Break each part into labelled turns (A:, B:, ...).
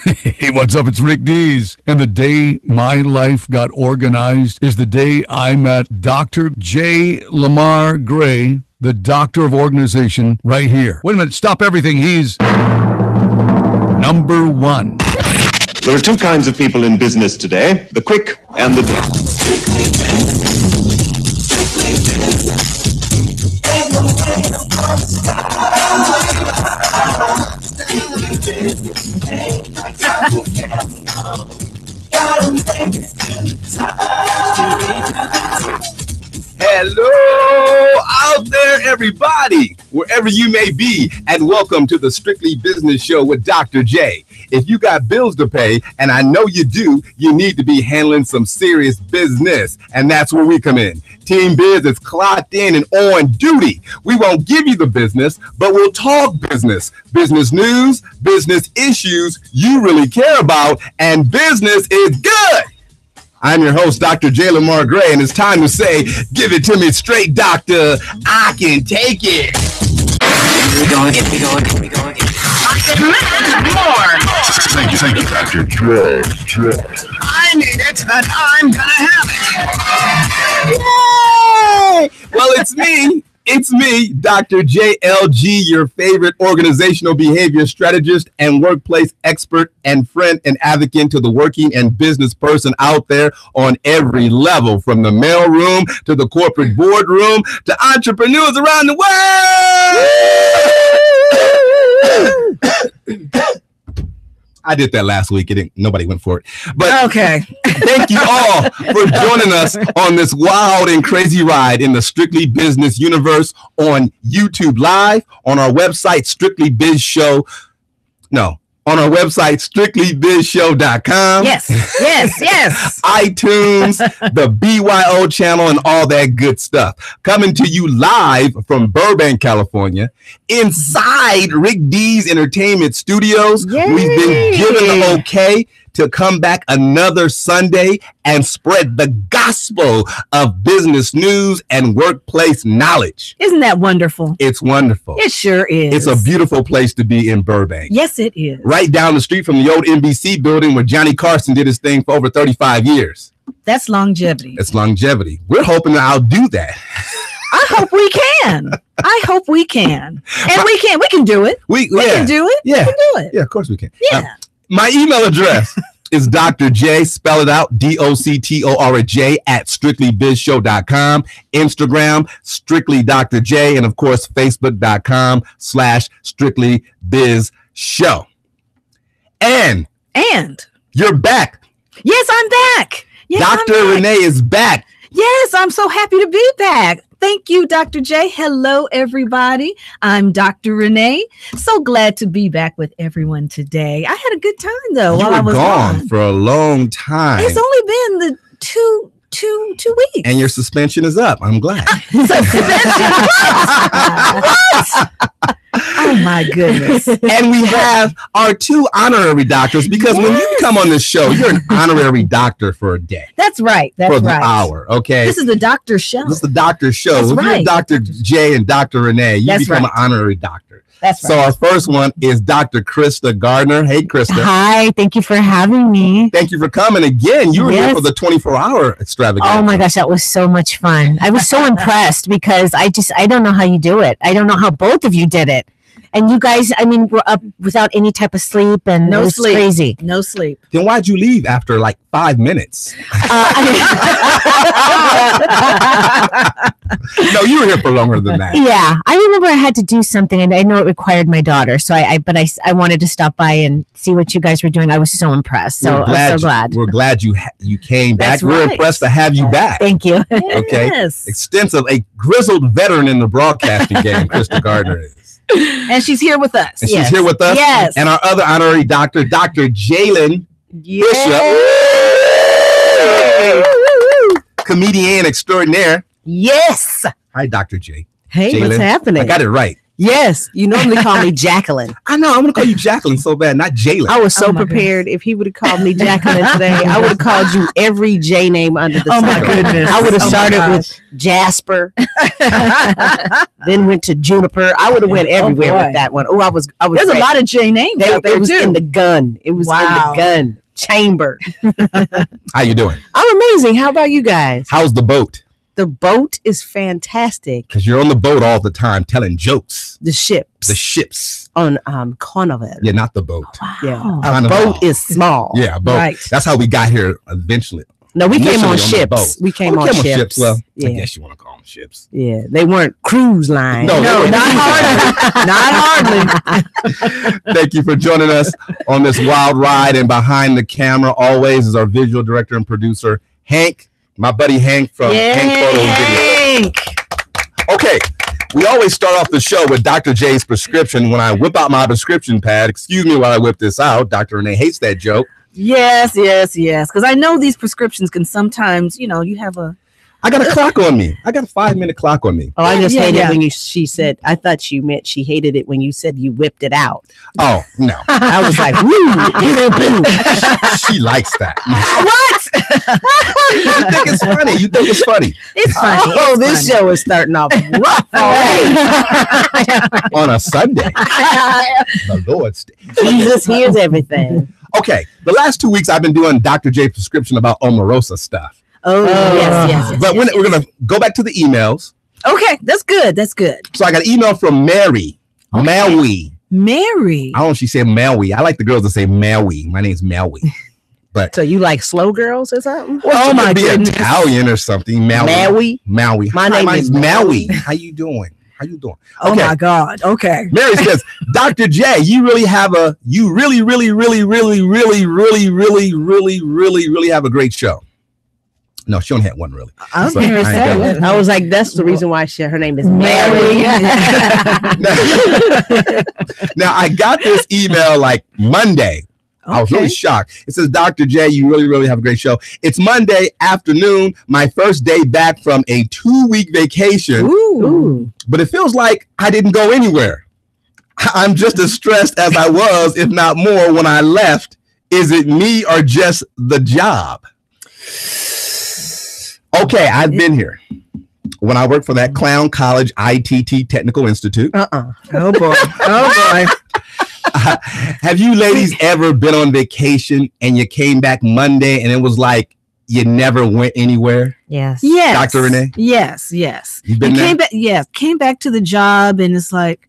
A: Hey, what's up? It's Rick Dees. And the day my life got organized is the day I met Dr. J. Lamar Gray, the doctor of organization, right here. Wait a minute. Stop everything. He's number one.
B: There are two kinds of people in business today, the quick and the dead.
C: Hello out there, everybody, wherever you may be, and welcome to the Strictly Business Show with Dr. J. If you got bills to pay, and I know you do, you need to be handling some serious business, and that's where we come in. Team Biz is clocked in and on duty. We won't give you the business, but we'll talk business. Business news, business issues you really care about, and business is good. I'm your host, Dr. Jaylyn Lamar Gray, and it's time to say, give it to me straight, doctor. I can take it.
D: We go again. More.
A: Thank you, Dr. J.
D: I need it, and I'm gonna have it.
C: Yay! Well, it's me. It's me, Dr. JLG, your favorite organizational behavior strategist and workplace expert and friend and advocate to the working and business person out there on every level, from the mailroom to the corporate boardroom to entrepreneurs around the world. I did that last week. Nobody went for it. But
E: okay.
C: Thank you all for joining us on this wild and crazy ride in the Strictly Business universe on YouTube Live, on our website, on our website, strictlybizshow.com.
E: Yes.
C: iTunes, the BYO channel, and all that good stuff. Coming to you live from Burbank, California, inside Rick D's Entertainment Studios.
E: Yay.
C: We've been given the okay to come back another Sunday and spread the gospel of business news and workplace knowledge.
E: Isn't that wonderful?
C: It's wonderful.
E: It sure is.
C: It's a beautiful place to be in Burbank.
E: Yes, it is.
C: Right down the street from the old NBC building where Johnny Carson did his thing for over 35 years.
E: That's longevity.
C: It's longevity. We're hoping to outdo that.
E: I hope we can. We can do it. We can do it.
C: Yeah.
E: We can do it.
C: Yeah, of course we can.
E: Yeah.
C: My email address is Dr. J, spell it out, DOCTORJ at strictlybizshow.com, Instagram, Strictly Dr. J, and of course, Facebook.com/strictlybizshow. And you're back.
E: Yes, I'm back. Yes,
C: Dr. Renee is back.
E: Yes, I'm so happy to be back. Thank you, Dr. J. Hello, everybody. I'm Dr. Renee. So glad to be back with everyone today. I had a good time, though, while I was
C: gone for a long time.
E: It's only been the two weeks.
C: And your suspension is up. I'm glad.
E: What? Oh, my goodness.
C: And we have our two honorary doctors, because when you come on this show, you're an honorary doctor for a day.
E: That's right.
C: For the hour, okay?
E: This is the doctor show.
C: This is the doctor show.
E: That's
C: if
E: right.
C: you're Dr. J and Dr. Renee, you become an honorary doctor.
E: That's right.
C: So our first one is Dr. Crysta Garner. Hey, Crysta.
F: Hi, thank you for having me.
C: Thank you for coming again. You were here for the 24-hour extravaganza.
F: Oh my gosh, that was so much fun. I was so impressed because I don't know how you do it. I don't know how both of you did it. And you guys, I mean, were up without any type of sleep, and it was crazy.
E: No sleep.
C: Then why'd you leave after like 5 minutes? No, you were here for longer than that.
F: Yeah, I remember I had to do something, and I know it required my daughter. So I wanted to stop by and see what you guys were doing. I was so impressed. So I'm so glad.
C: We're glad you came back.
E: That's
C: We're
E: right.
C: impressed to have you back.
F: Thank you.
C: Okay.
E: Yes.
C: Extensive, a grizzled veteran in the broadcasting game, Crysta Garner is.
E: And she's here with us.
C: And she's here with us.
E: Yes.
C: And our other honorary doctor, Dr. Jaylyn Bishop. Comedian extraordinaire.
E: Yes.
C: Hi, Dr. J.
G: Hey,
C: Jaylyn.
G: what's happening?
C: I got it right.
G: Yes, you normally call me Jacqueline.
C: I know. I'm going to call you Jacqueline so bad, not Jaylyn.
G: I was so prepared. If he would have called me Jacqueline today, I would have called you every J name under the sun.
E: Oh my goodness.
G: I would have started with Jasper, then went to Juniper. I would have went everywhere with that one. I was.
E: There's a lot of J names out there
G: It was
E: too.
G: in the gun. It was in the gun chamber.
C: How you doing?
G: I'm amazing. How about you guys?
C: How's the boat?
G: The boat is fantastic.
C: Because you're on the boat all the time telling jokes.
G: The ships.
C: The ships.
G: On Carnival.
C: Yeah, not the boat.
G: Yeah.
C: Carnival.
G: Boat is small.
C: Yeah, boat.
E: Right.
C: That's how we got here eventually.
G: No, we came on
C: Initially the
G: ships.
C: boat.
G: We came on ships.
C: Well,
G: yeah.
C: I guess you want to call them ships.
G: Yeah, they weren't cruise lines.
C: No,
E: not hardly. Not hardly.
C: Thank you for joining us on this wild ride. And behind the camera always is our visual director and producer, Hank. My buddy Hank from Hank Photo Video. Okay, we always start off the show with Dr. J's prescription. When I whip out my prescription pad, excuse me while I whip this out. Dr. Renee hates that joke.
E: Yes. Because I know these prescriptions can sometimes, you have a.
C: I got a clock on me. I got a 5-minute clock on me.
G: Oh, I just hated when she said, I thought she meant she hated it when you said you whipped it out.
C: Oh, no.
G: I was like, woo.
C: She likes that.
E: What?
C: You think it's funny.
E: It's funny.
G: Oh, this show is starting off rough already.
C: On a Sunday. The Lord's Day.
G: Jesus hears everything.
C: Okay, the last 2 weeks I've been doing Dr. J prescription about Omarosa stuff.
G: Oh, yes.
C: But we're going to go back to the emails.
E: Okay, that's good.
C: So I got an email from Mary. Okay.
E: Mary.
C: I don't know if she said Maui. I like the girls that say Maui. My name's Maui. But
G: so you like slow girls or something?
C: Well, oh my goodness. Italian or something. Maui.
G: My name is
C: Maui. How you doing? Okay.
E: Oh my God. Okay.
C: Mary says, Dr. J, you really have a have a great show. No, she only had one really.
G: I was like, that's the reason why her name is Mary.
C: Now I got this email like Monday. Okay. I was really shocked. It says, Dr. J, you really have a great show. It's Monday afternoon, my first day back from a 2-week vacation.
G: Ooh.
C: But it feels like I didn't go anywhere. I'm just as stressed as I was, if not more, when I left. Is it me or just the job? Okay, I've been here. When I worked for that clown college ITT Technical Institute.
E: Oh boy.
C: Have you ladies ever been on vacation and you came back Monday and it was like you never went anywhere?
F: Yes.
C: Dr. Renee?
E: Yes.
C: You've been there?
E: Came back to the job and it's like,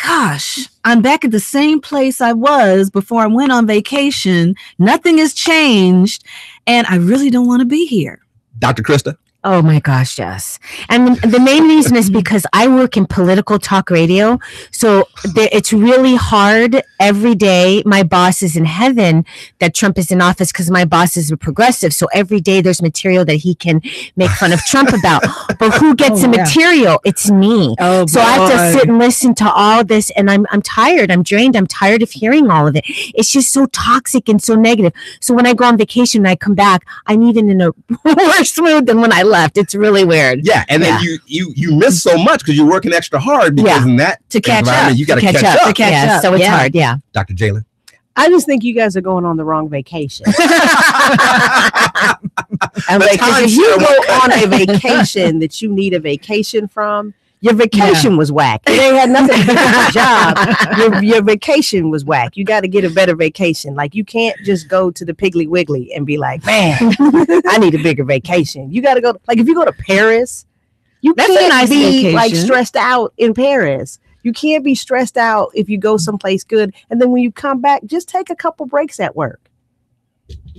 E: gosh, I'm back at the same place I was before I went on vacation. Nothing has changed and I really don't want to be here.
C: Dr. Crysta?
F: Oh my gosh, yes. And the main reason is because I work in political talk radio. So it's really hard every day. My boss is in heaven that Trump is in office because my boss is a progressive. So every day there's material that he can make fun of Trump about. But who gets the material? It's me.
E: Oh,
F: so I have to sit and listen to all this. And I'm tired. I'm drained. I'm tired of hearing all of it. It's just so toxic and so negative. So when I go on vacation and I come back, I'm even in a worse mood than when I left. It's really weird.
C: Yeah, and then you miss so much because you're working extra hard because in that
E: to catch up.
C: You got to catch up.
F: So it's hard. Yeah.
C: Dr. Jaylyn?
G: I just think you guys are going on the wrong vacation. I'm like, if you go on a vacation that you need a vacation from, your vacation was whack. It ain't had nothing to do with your job. Your vacation was whack. You got to get a better vacation. Like, you can't just go to the Piggly Wiggly and be like, man, I need a bigger vacation. You got to go. Like, if you go to Paris, you can't be like stressed out in Paris. You can't be stressed out if you go someplace good. And then when you come back, just take a couple breaks at work.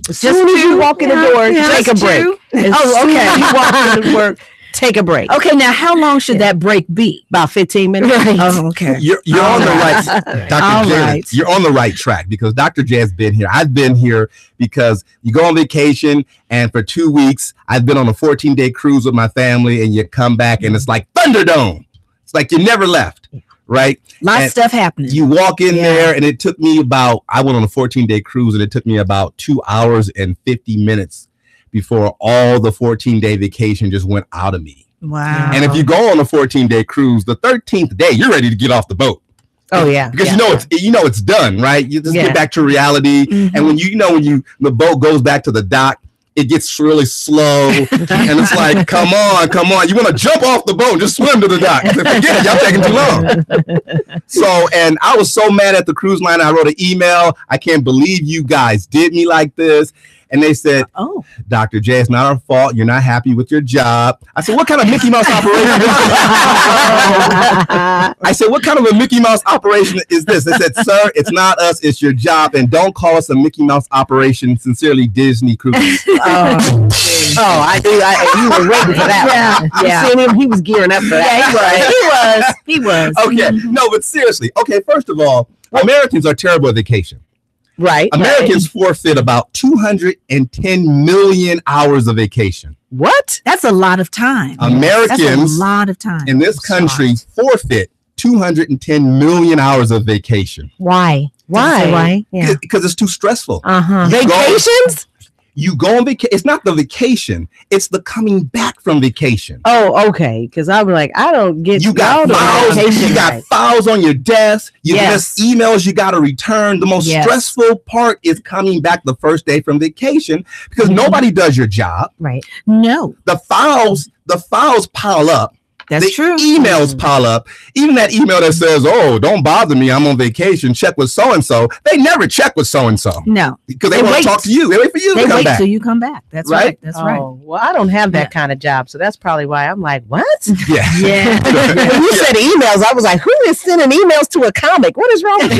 G: As soon as you walk in the door, take a break. You walk into work. Take a break.
E: Okay, now how long should that break be?
G: About 15 minutes.
E: Right. Oh, okay.
C: You're on the right, Dr. Jaylyn. You're on the right track because Dr. J has been here. I've been here because you go on vacation and for 2 weeks, I've been on a 14-day cruise with my family and you come back and it's like Thunderdome. It's like you never left, right?
E: Lots of stuff happening.
C: You walk in there and it took me I went on a 14-day cruise and it took me about 2 hours and 50 minutes before all the 14-day vacation just went out of me.
E: Wow.
C: And if you go on a 14-day cruise, the 13th day, you're ready to get off the boat.
G: Oh yeah,
C: because you know it's done, right? You just get back to reality, and when the boat goes back to the dock, it gets really slow, and it's like, come on, you want to jump off the boat and just swim to the dock. I said, forget it, y'all taking too long. So, and I was so mad at the cruise line. I wrote an email. I can't believe you guys did me like this. And they said, "Oh, Dr. J, it's not our fault. You're not happy with your job." I said, "What kind of Mickey Mouse operation is this?" I said, "What kind of a Mickey Mouse operation is this?" They said, "Sir, it's not us. It's your job. And don't call us a Mickey Mouse operation. Sincerely, Disney Cruise."
G: I do. You were waiting for that. Yeah. You seen him? He was gearing up for that.
E: He was.
C: Okay. No, but seriously. Okay. First of all, Americans are terrible at vacation.
G: Right.
C: Americans forfeit about 210 million hours of vacation.
G: What?
E: That's a lot of time.
C: Americans
E: That's a lot of time
C: in this country forfeit 210 million hours of vacation.
F: Why?
G: Why?
F: Yeah.
C: Because it's too stressful.
G: Vacations?
C: You go on vacation. It's not the vacation. It's the coming back from vacation.
G: Oh, okay. Because I was like, I don't get.
C: You got files. You got files on your desk. You miss emails. You got to return. The most stressful part is coming back the first day from vacation because nobody does your job.
F: Right.
E: No.
C: The files pile up.
E: That's true.
C: Emails pile up. Even that email that says, "Oh, don't bother me. I'm on vacation. Check with so and so." They never check with so and so.
E: No,
C: because they want to talk to you. They wait for you to come back.
E: They wait till you come back. That's right. That's right.
G: Well, I don't have that kind of job, so that's probably why I'm like, what?
C: Yeah.
G: When you said emails, I was like, who is sending emails to a comic? What is wrong with you?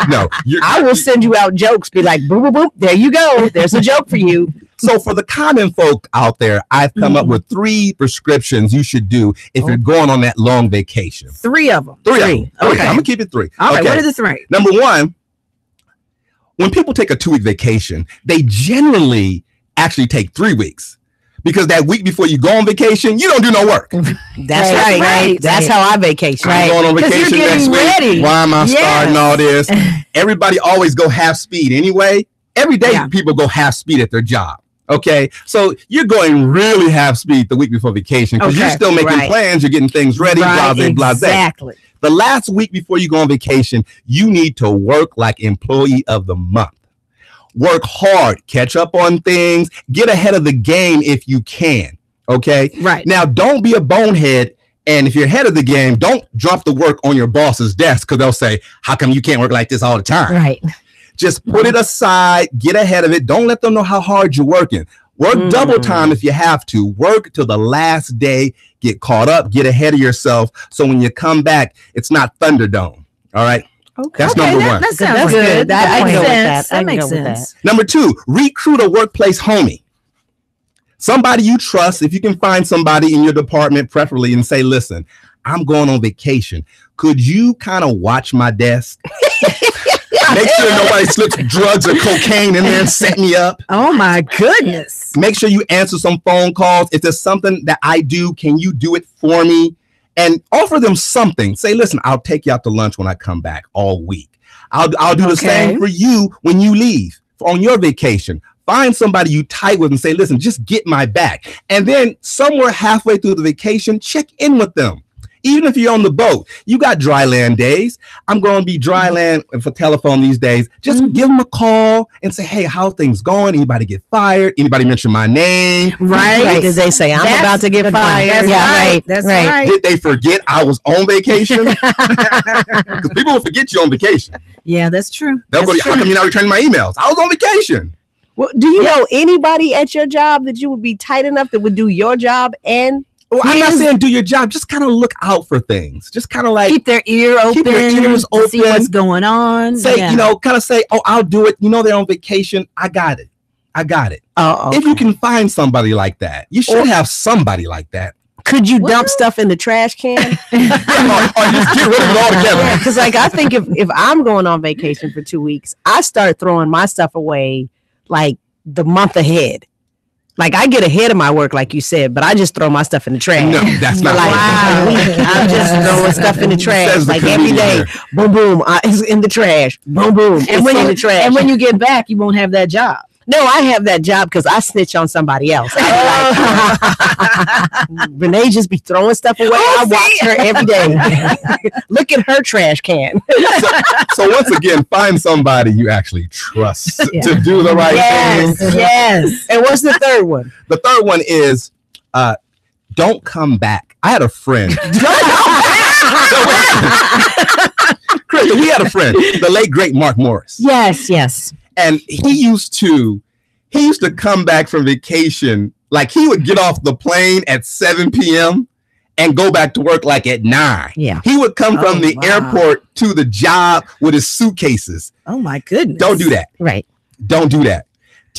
C: No,
G: I will send you out jokes. Be like, boop, boop, boop. There you go. There's a joke for you.
C: So for the common folk out there, I've come up with 3 prescriptions you should do if you're going on that long vacation.
E: 3 of them.
C: 3 of them. Okay, I'm gonna keep it 3.
E: All right, what are the 3?
C: Number 1, when people take a 2-week vacation, they generally actually take 3 weeks. Because that week before you go on vacation, you don't do no work.
G: That's right. That's how I vacation.
C: I'm going on vacation next week.
E: Ready.
C: Why am I starting all this? Everybody always go half speed anyway. Every day people go half speed at their job. Okay, so you're going really half speed the week before vacation because you're still making plans, you're getting things ready, blah, blah, blah.
G: Exactly.
C: The last week before you go on vacation, you need to work like employee of the month. Work hard, catch up on things, get ahead of the game if you can. Okay,
E: right.
C: Now, don't be a bonehead. And if you're ahead of the game, don't drop the work on your boss's desk because they'll say, "How come you can't work like this all the time?"
F: Right.
C: Just put it aside, get ahead of it. Don't let them know how hard you're working. Work double time if you have to. Work till the last day. Get caught up. Get ahead of yourself. So when you come back, it's not Thunderdome. All right.
G: Okay.
C: That's number 1.
E: That sounds good. That makes sense. That makes sense.
C: Number 2, recruit a workplace homie. Somebody you trust. If you can find somebody in your department, preferably, and say, "Listen, I'm going on vacation. Could you kind of watch my desk? Make sure nobody slips drugs or cocaine in there and set me up."
E: Oh my goodness.
C: Make sure you answer some phone calls. If there's something that I do, can you do it for me? And offer them something. Say, "Listen, I'll take you out to lunch when I come back all week. I'll do the same for you when you leave on your vacation." Find somebody you tight with and say, "Listen, just get my back." And then somewhere halfway through the vacation, check in with them. Even if you're on the boat, you got dry land days. I'm going to be dry land for telephone these days. Just give them a call and say, "Hey, how things going? Anybody get fired? Anybody mention my name?"
G: Right. Did they say, "I'm about to get fired"?
E: That's right. That's right.
C: Did they forget I was on vacation? Because people will forget you on vacation.
E: Yeah, that's true.
C: They'll go, "How come you're not returning my emails? I was on vacation."
G: Well, do you know anybody at your job that you would be tight enough that would do your job and
C: Well, I'm not saying do your job. Just kind of look out for things. Just kind of like
E: keep their ear open.
C: Keep your ears open.
E: See what's going on.
C: Say, kind of say, "Oh, I'll do it." They're on vacation. I got it.
G: Oh, okay.
C: If you can find somebody like that, you should have somebody like that.
G: Could you dump stuff in the trash can?
C: or just get rid of it altogether.
G: Because I think if I'm going on vacation for 2 weeks, I start throwing my stuff away like the month ahead. Like I get ahead of my work, like you said, but I just throw my stuff in the trash.
C: No, that's not
G: like,
C: right.
G: I'm just throwing stuff in the trash. Like every day, boom, boom, it's in the trash. Boom, boom, it's in the trash.
E: And when you get back, you won't have that job.
G: No, I have that job because I snitch on somebody else. Renee just be throwing stuff away. I watch her every day. Look at her trash can.
C: So once again, find somebody you actually trust to do the right thing.
G: Yes. And what's the third one?
C: The third one is don't come back. I had a friend. Crysta, we had a friend, the late great Mark Morris.
F: Yes.
C: And he used to come back from vacation. Like he would get off the plane at 7 p.m. and go back to work like at 9.
F: Yeah.
C: He would come from the airport to the job with his suitcases.
E: Oh my goodness.
C: Don't do that.
F: Right.
C: Don't do that.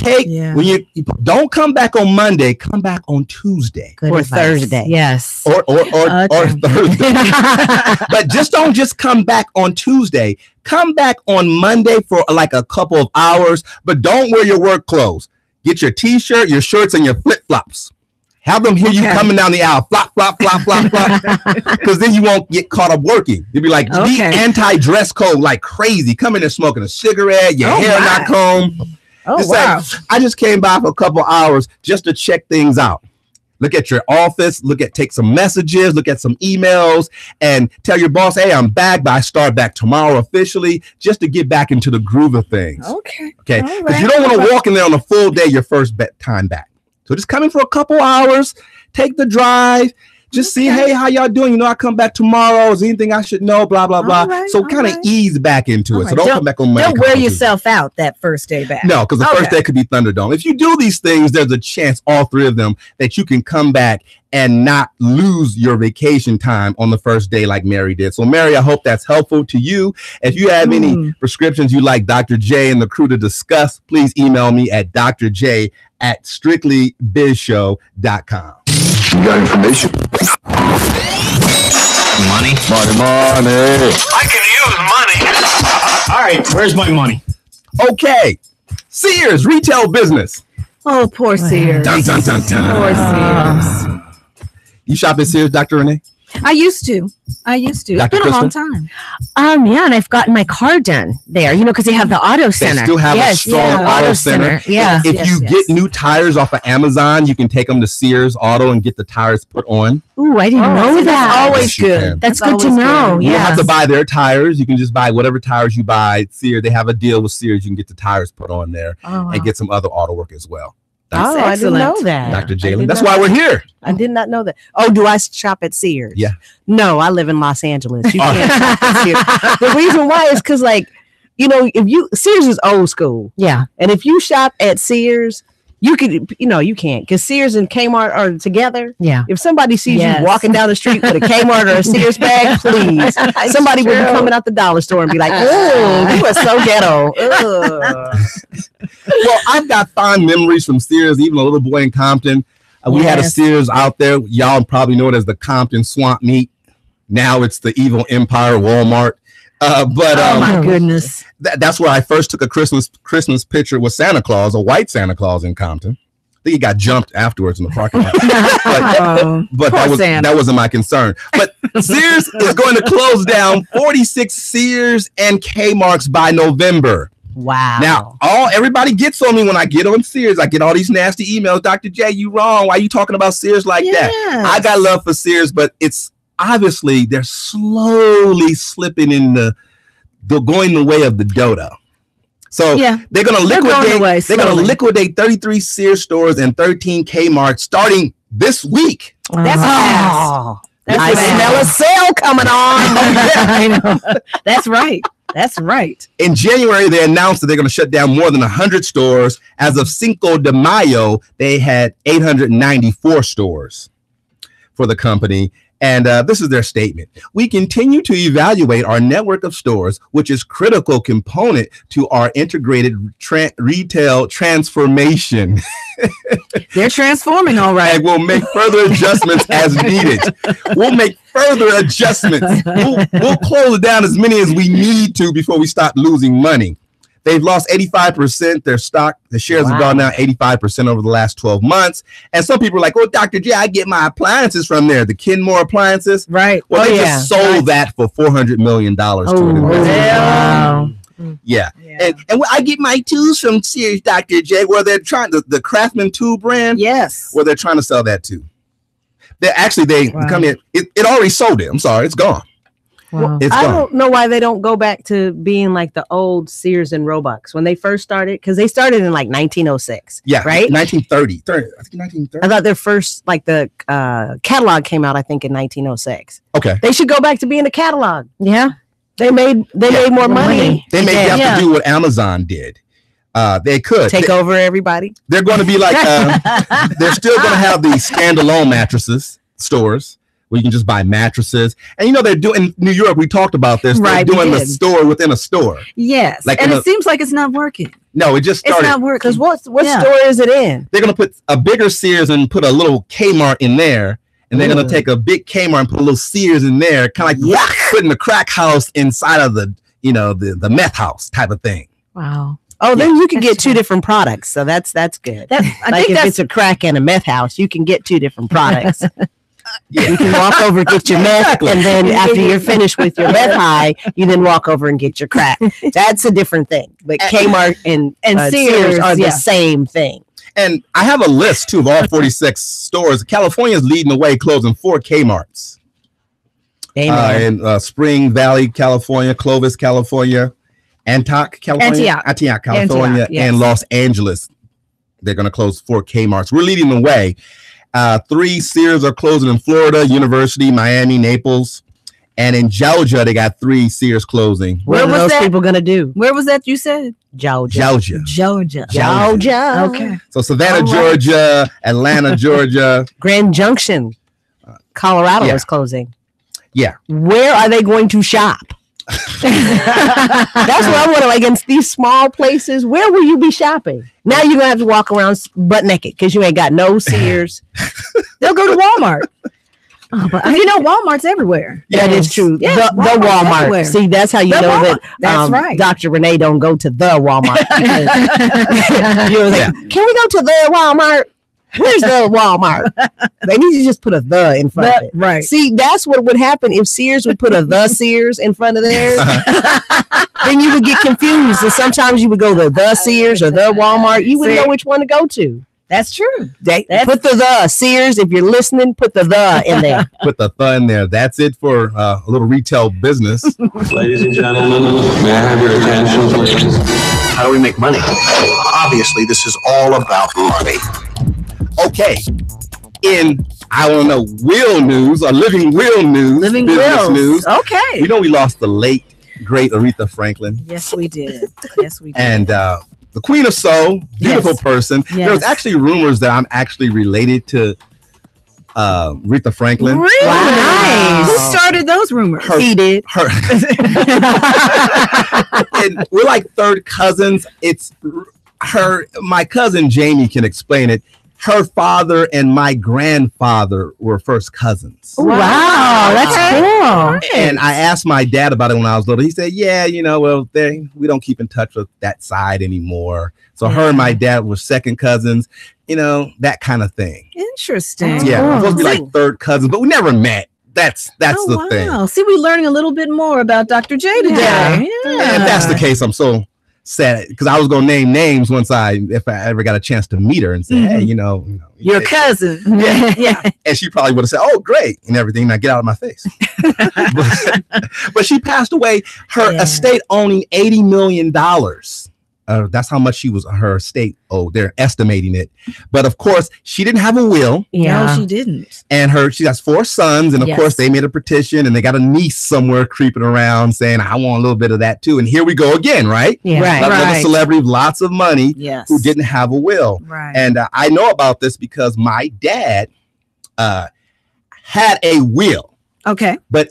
C: When you don't come back on Monday, come back on Tuesday
F: Good
G: or
F: advice.
G: Thursday.
F: Yes.
C: or Thursday. But don't just come back on Tuesday. Come back on Monday for like a couple of hours, but don't wear your work clothes. Get your t-shirt, your shorts, and your flip-flops. Have them hear you coming down the aisle, flop, flop, flop, flop, flop, because then you won't get caught up working. You'll be like, be anti-dress code like crazy. Come in there smoking a cigarette, your hair not combed. Like, I just came by for a couple hours just to check things out. Look at your office, take some messages, look at some emails, and tell your boss, hey, I'm back, but I start back tomorrow officially, just to get back into the groove of things. Okay. Because you don't want to walk in there on a full day your first time back. So just come in for a couple hours, take the drive, just see, hey, how y'all doing? You know, I come back tomorrow. Is there anything I should know? Blah, blah, blah. So kind of ease back into it. So don't come back on Monday.
E: Don't wear yourself out that first day back.
C: No, because the first day could be Thunderdome. If you do these things, there's a chance, all three of them, that you can come back and not lose your vacation time on the first day like Mary did. So, Mary, I hope that's helpful to you. If you have any prescriptions you'd like Dr. J and the crew to discuss, please email me at drj@strictlybizshow.com.
A: You got information?
D: Money.
A: I
D: can use money. All right, where's my money?
C: Okay. Sears, retail business.
E: Oh, poor Sears.
C: Dun, dun, dun, dun.
E: Poor Sears.
C: You shop at Sears, Dr. Renee?
E: I used to. It's been
C: Dr.
E: a long
C: Crysta?
E: time.
F: Yeah, and I've gotten my car done there, because they have the auto center.
C: They still have a strong auto center.
F: Yeah.
C: If you get new tires off of Amazon, you can take them to Sears Auto and get the tires put on.
F: Ooh, I didn't know that.
E: That's always
C: Yes, you
E: good.
C: can.
F: That's good to know.
C: You don't have
F: Yeah.
C: to buy their tires. You can just buy whatever tires you buy at Sears. They have a deal with Sears. You can get the tires put on there and get some other auto work as well.
G: I didn't know that.
C: Dr. Jaylyn. That's why we're here.
G: I did not know that. Oh, do I shop at Sears?
C: Yeah.
G: No, I live in Los Angeles. You can't shop at Sears. The reason why is because, Sears is old school.
F: Yeah.
G: And if you shop at Sears, you can't, because Sears and Kmart are together.
F: Yeah.
G: If somebody sees you walking down the street with a Kmart or a Sears bag, please. Somebody will be coming out the dollar store and be like, oh, you are so ghetto.
C: Well, I've got fond memories from Sears, even a little boy in Compton. We had a Sears out there. Y'all probably know it as the Compton Swamp Meet. Now it's the evil empire Walmart. Oh
E: my goodness.
C: That's where I first took a Christmas picture with Santa Claus, a white Santa Claus in Compton. I think he got jumped afterwards in the parking lot. but that wasn't my concern. But Sears is going to close down 46 Sears and Kmarts by November.
G: Wow.
C: Now, everybody gets on me when I get on Sears. I get all these nasty emails. Dr. J, you wrong. Why are you talking about Sears like that? I got love for Sears, but it's obviously they're slowly slipping in going the way of the dodo. So they're going to liquidate 33 Sears stores and 13 Kmarts starting this week.
G: That's fast. I smell a sale coming on.
E: I know. That's right.
C: In January, they announced that they're going to shut down more than 100 stores. As of Cinco de Mayo, they had 894 stores for the company. And this is their statement. We continue to evaluate our network of stores, which is a critical component to our integrated retail transformation.
E: They're transforming, all right.
C: And we'll make further adjustments as needed. We'll close down as many as we need to before we stop losing money. They've lost 85%. Their stock, the shares have gone down 85% over the last 12 months. And some people are like, oh, Dr. J, I get my appliances from there. The Kenmore appliances.
E: Right.
C: Well, they just sold that for $400 million to an investor.
E: Wow.
C: Yeah. And I get my tools from Sears, Dr. J, where they're trying the Craftsman tool brand.
E: Yes.
C: Where they're trying to sell that too. They come in. It already sold it. I'm sorry, it's gone.
F: Wow.
C: It's
G: I
C: gone.
G: don't know why they don't go back to being like the old Sears and Roebucks when they first started, because they started in like 1906.
C: Yeah,
G: right.
C: 1930. I think 1930.
G: I thought their first like the catalog came out I think in 1906.
C: Okay.
G: They should go back to being a catalog.
F: Yeah.
G: They made more money.
C: They may have to do what Amazon did. They could
G: Take over everybody.
C: They're going to be like they're still going to have these standalone mattresses stores where you can just buy mattresses. And they're doing in New York. We talked about this.
G: Right,
C: They're doing the store within a store.
E: Yes.
C: Like
E: and it seems like it's not working.
C: No, it just
E: It's
C: started.
E: not working.
G: Because what store is it in?
C: They're going to put a bigger Sears and put a little Kmart in there. And they're going to take a big Kmart and put a little Sears in there, kind of like putting the crack house inside of the meth house type of thing.
F: Wow.
G: Oh, then you can get two different products. So that's good. Like if it's a crack and a meth house, you can get two different products. You can walk over and get your meth, and then after you're finished with your meth high, you then walk over and get your crack. That's a different thing. But Kmart and Sears are the same thing.
C: And I have a list too of all 46 stores. California is leading the way, closing 4 Kmarts. In Spring Valley, California, Clovis, California, Antioch, California, and Los Angeles. They're going to close 4 Kmarts. We're leading the way. 3 Sears are closing in Florida, University, Miami, Naples. And in Georgia, they got 3 Sears closing.
G: What are those people going to do?
E: Where was that you said?
C: Georgia.
E: Okay.
C: So Savannah, Georgia, Atlanta, Georgia.
G: Grand Junction, Colorado is closing.
C: Yeah.
G: Where are they going to shop? That's what I want to against these small places. Where will you be shopping? Now you're gonna have to walk around butt naked because you ain't got no Sears.
E: They'll go to Walmart. But Walmart's everywhere.
G: That is true.
E: Yeah,
G: the Walmart.
E: Everywhere.
G: See, that's how you know
E: Walmart.
G: that.
E: That's right.
G: Dr. Renee don't go to the Walmart. Can we go to the Walmart? Where's the Walmart? They need to just put a the in front of it.
E: Right.
G: See, that's what would happen if Sears would put a the Sears in front of theirs. Then you would get confused. And sometimes you would go to the Sears or the Walmart. You wouldn't know which one to go to.
E: That's true.
G: Put the Sears. If you're listening, put the in there.
C: Put the in there. That's it for a little retail business.
H: Ladies and gentlemen, may I have your attention, please?
D: How do we make money? Obviously, this is all about money.
C: Okay. In, I don't know, Will News or Living Will News.
E: Living
C: business
E: Will
C: news.
E: Okay.
C: We lost the late, great Aretha Franklin.
E: Yes, we did.
C: And the Queen of Soul, beautiful person.
E: Yes.
C: There was actually rumors that I'm actually related to Aretha Franklin.
E: Really?
G: Wow.
E: Nice. Who started those rumors?
G: He did.
C: Her. And we're like third cousins. It's my cousin Jamie can explain it. Her father and my grandfather were first cousins.
F: Wow, that's cool.
C: And I asked my dad about it when I was little. He said, yeah, we don't keep in touch with that side anymore. So her and my dad were second cousins, that kind of thing.
E: Interesting.
C: Yeah, we're supposed to be like third cousins, but we never met. That's the thing.
E: See, we're learning a little bit more about Dr. J today.
C: Yeah. And if that's the case, I'm so sad because I was gonna name names if I ever got a chance to meet her and say, hey,
E: your cousin.
C: Yeah. And she probably would have said, oh, great, and everything. Now get out of my face. but she passed away. Her estate owning $80 million. That's how much her estate owed. They're estimating it. But of course, she didn't have a will.
E: Yeah. No, she didn't.
C: And she has 4 sons. And of course, they made a petition and they got a niece somewhere creeping around saying, I want a little bit of that too. And here we go again, right?
F: Yeah.
G: Right.
C: Another celebrity with lots of money who didn't have a will.
E: Right.
C: And I know about this because my dad had a will.
E: Okay.
C: But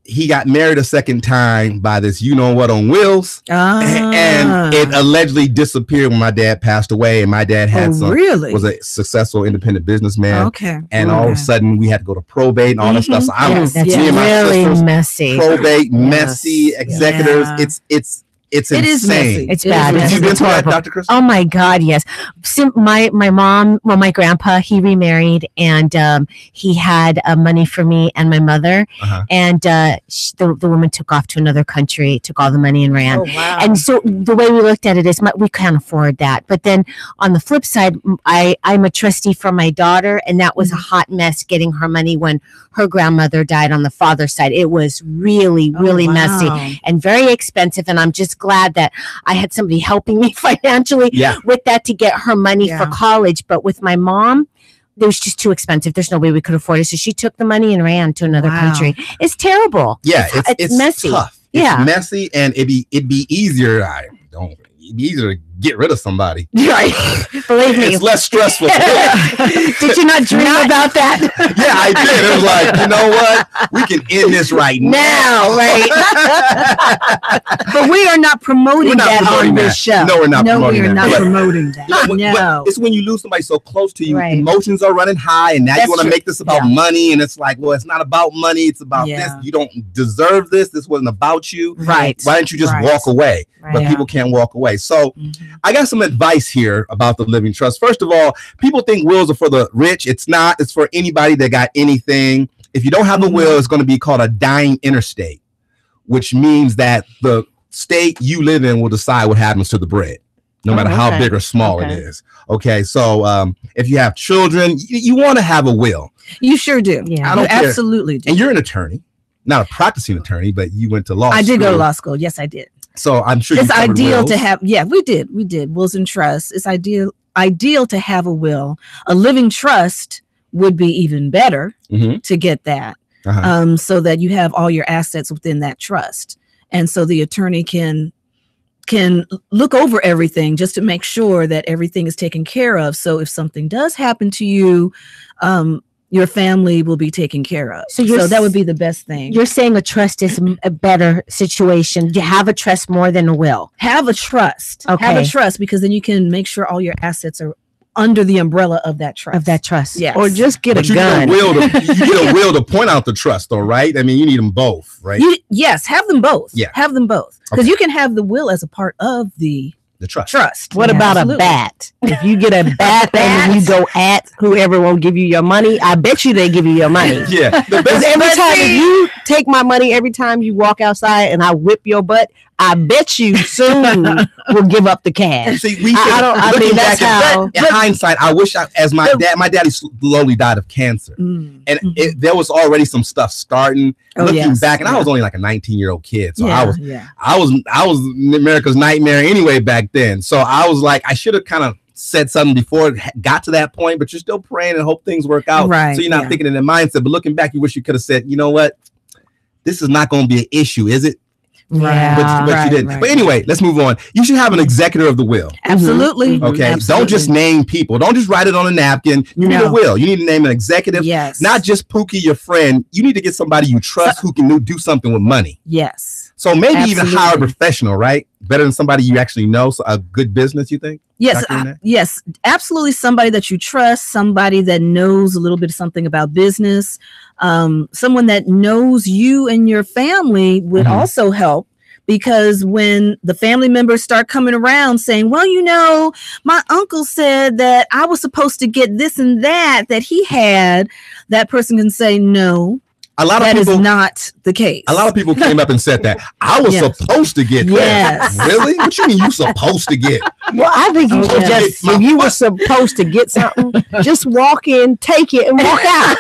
C: he got married a second time by this on wheels, and it allegedly disappeared when my dad passed away. And my dad was a successful independent businessman.
E: Okay,
C: and all of a sudden we had to go to probate and all that stuff. So
F: that's really messy.
C: Probate, messy executors. It's
E: It is
C: insane.
E: messy.
F: It's
E: It
F: bad.
E: is
C: Have you
E: messy.
C: been through that, Dr. Crysta?
F: Oh my God, yes. My mom, well, my grandpa, he remarried, and he had money for me and my mother, and the woman took off to another country, took all the money and ran.
G: Oh, wow.
F: And so the way we looked at it is, we can't afford that. But then on the flip side, I'm a trustee for my daughter, and that was a hot mess getting her money when her grandmother died on the father's side. It was really, really messy and very expensive. And I'm just glad that I had somebody helping me financially with that to get her money for college. But with my mom, it was just too expensive. There's no way we could afford it. So she took the money and ran to another country. It's terrible.
C: Yeah,
F: it's messy.
C: Tough. It's messy, and it'd be easier. It'd be easier to get rid of somebody.
F: Right. Believe me.
C: It's less stressful.
F: Did you not dream about that?
C: Yeah, I did. It was like, you know what? We can end this right now.
F: Right.
E: But we are not promoting that on this show.
C: No, we're not promoting that.
E: No, we are not promoting that.
C: But it's when you lose somebody so close to you,
F: Right.
C: emotions are running high, and now
F: That's
C: you want to
F: true.
C: make this about money, and it's like, well, it's not about money, it's about this. You don't deserve this. This wasn't about you.
F: Right.
C: Why don't you just walk away?
F: Right.
C: But people can't walk away. So I got some advice here about the living trust. First of all, people think wills are for the rich. It's not. It's for anybody that got anything. If you don't have a will, it's going to be called a dying interstate, which means that the state you live in will decide what happens to the bread, no matter how big or small it is. Okay, so if you have children, you want to have a will.
E: You sure do.
F: Yeah.
C: I don't care.
E: Absolutely do.
C: And you're an attorney, not a practicing attorney, but you went to law school.
E: I did go to law school. Yes, I did.
C: So I'm sure
E: It's ideal
C: wills.
E: to have. Yeah, we did wills and trusts. It's ideal to have a will. A living trust would be even better to get that, so that you have all your assets within that trust, and so the attorney can look over everything just to make sure that everything is taken care of. So if something does happen to you, your family will be taken care of. So that would be the best thing.
F: You're saying a trust is a better situation. You have a trust more than a will.
E: Have a trust.
F: Okay.
E: Have a trust, because then you can make sure all your assets are under the umbrella of that trust.
F: Yes.
G: Or just get
C: But
G: a
C: you
G: gun.
C: Need a will you get a will to point out the trust, though, right? I mean, you need them both, right?
E: Yes, have them both.
C: Yeah.
E: Have them both. Because you can have the will as a part of the trust.
G: What about a bat? If you get a bat and you go at whoever will give you your money, I bet you they give you your money.
C: Yeah.
G: Because every time if you take my money, every time you walk outside and I whip your butt, I bet you soon will give up the cash.
C: See, I mean, that's how. In hindsight, I wish as my daddy slowly died of cancer, and there was already some stuff starting. Looking back, and I was only like a 19-year-old kid, so I was America's nightmare anyway back then. So I was like, I should have kind of said something before it got to that point, but you're still praying and hope things work out.
E: Right.
C: So you're not thinking in the mindset, but looking back, you wish you could have said, you know what, this is not going to be an issue, is it?
F: Right.
C: But you didn't.
E: Right.
C: But anyway, let's move on. You should have an executor of the will.
E: Absolutely.
C: Okay.
E: Absolutely.
C: Don't just name people. Don't just write it on a napkin. You need a will. You need to name an executive.
E: Yes.
C: Not just Pookie, your friend. You need to get somebody you trust who can do something with money.
E: Yes.
C: So maybe even hire a professional, right? Better than somebody you actually know. So a good business, you think?
E: Yes. Yes. Absolutely. Somebody that you trust, somebody that knows a little bit of something about business, someone that knows you and your family would also help. Because when the family members start coming around saying, well, you know, my uncle said that I was supposed to get this and that he had, that person can say, no, that is not the case.
C: A lot of people came up and said that. I was supposed to get that. Really? What you mean you supposed to get?
G: Well, I think you should just, if you were supposed to get something, just walk in, take it, and walk out.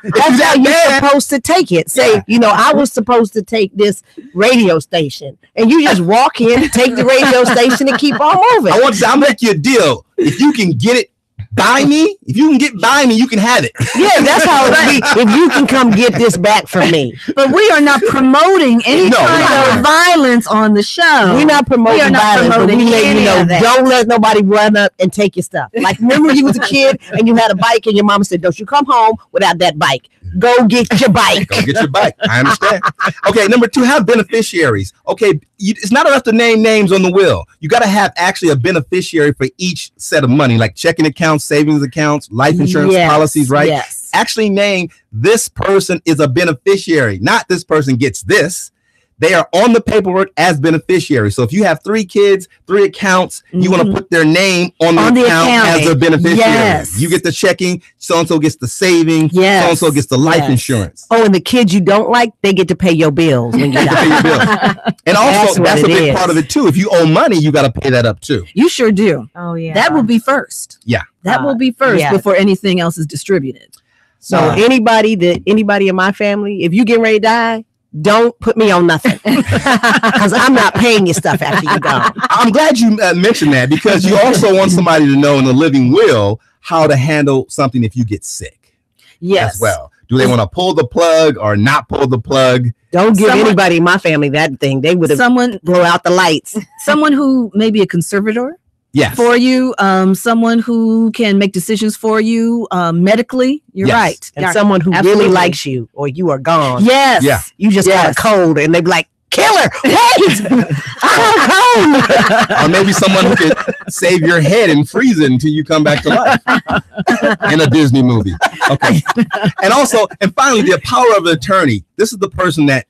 G: That's how you're supposed to take it. Say, you know, I was supposed to take this radio station. And you just walk in, take the radio station, and keep on moving.
C: I'll make you a deal. If you can get it by me, if you can get by me, you can have it.
G: Yeah, that's how it be. If you can come get this back from me.
E: But we are not promoting any kind of violence on the show.
G: We're not promoting violence, but we let you know, don't let nobody run up and take your stuff. Like, remember you was a kid and you had a bike and your mama said, don't you come home without that bike. Go get your bike.
C: Go get your bike. I understand. Okay, number 2, have beneficiaries. Okay, it's not enough to name names on the will. You got to have actually a beneficiary for each set of money, like checking accounts, savings accounts, life insurance policies, right?
E: Yes.
C: Actually name this person is a beneficiary, not this person gets this. They are on the paperwork as beneficiaries. So if you have 3 kids, 3 accounts, you want to put their name on the account as a beneficiary.
E: Yes.
C: You get the checking, so-and-so gets the saving, so-and-so gets the life insurance.
G: Oh, and the kids you don't like, they get to pay your bills when you die.
C: Pay your bills. And also, that's a big part of it too. If you owe money, you got to pay that up too.
E: You sure do.
F: Oh yeah.
E: That will be first.
C: Yeah.
E: That will be first before anything else is distributed.
G: So anybody in my family, if you get ready to die, don't put me on nothing because I'm not paying your stuff after you're gone.
C: I'm glad you mentioned that because you also want somebody to know in the living will how to handle something if you get sick.
E: Yes.
C: As well. Do they want to pull the plug or not pull the plug?
G: Don't give anybody in my family that thing. They would have blow out the lights.
E: Someone who may be a conservator.
C: Yes.
E: For you, someone who can make decisions for you medically. You're right.
G: And someone who really likes you or you are gone.
E: Yes.
C: Yeah.
G: You just got a cold and they be like, kill her. Wait. I'm cold.
C: Or maybe someone who could save your head and freeze it until you come back to life in a Disney movie. Okay. And finally, the power of attorney. This is the person that,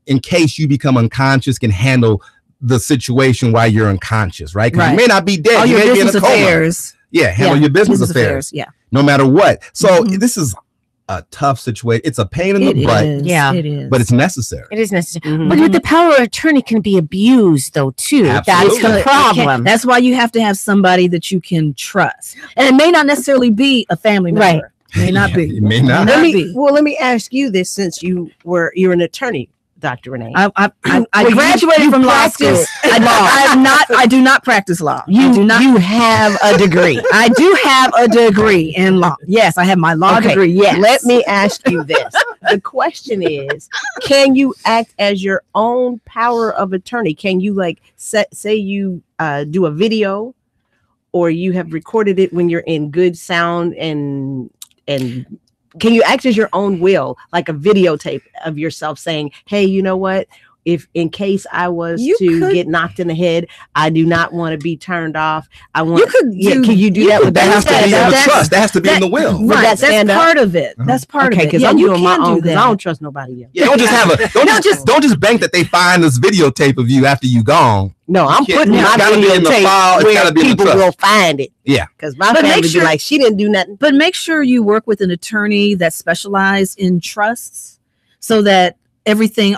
C: in case you become unconscious, can handle the situation while you're unconscious, right? Because you may not be dead.
E: All
C: you
E: your
C: may be in a
E: business
C: coma.
E: affairs.
C: Yeah, handle your business affairs.
E: Yeah.
C: No matter what. So this is a tough situation. It's a pain in the butt.
F: Yeah.
E: It is.
C: But it's necessary.
F: It is necessary. But with the power of attorney can be abused though too.
C: Absolutely.
F: That's the problem.
E: That's why you have to have somebody that you can trust. And it may not necessarily be a family member. It may not be.
C: It may not.
G: Let me ask you this, since you're an attorney, Dr. Renee.
E: I graduated from law school. I do not practice law.
G: You have a degree.
E: I do have a degree in law. Yes, I have my law degree. Yes.
G: Let me ask you this. The question is, can you act as your own power of attorney? Can you say you do a video or you have recorded it when you're in good sound and can you act as your own will, like a videotape of yourself saying, hey, you know what? If in case I was get knocked in the head, I do not want to be turned off. I want. Can you do that?
C: That has to be in the trust. That has to be in the will.
E: Right. That's part of it. That's part of it.
G: Because I'm doing my own. Because I don't trust nobody else.
C: Yeah, don't just bank that they find this videotape of you after you gone.
G: No, I'm putting my videotape where people will find it.
C: Yeah,
G: because my family be like, she didn't do nothing.
E: But make sure you work with an attorney that specializes in trusts, so that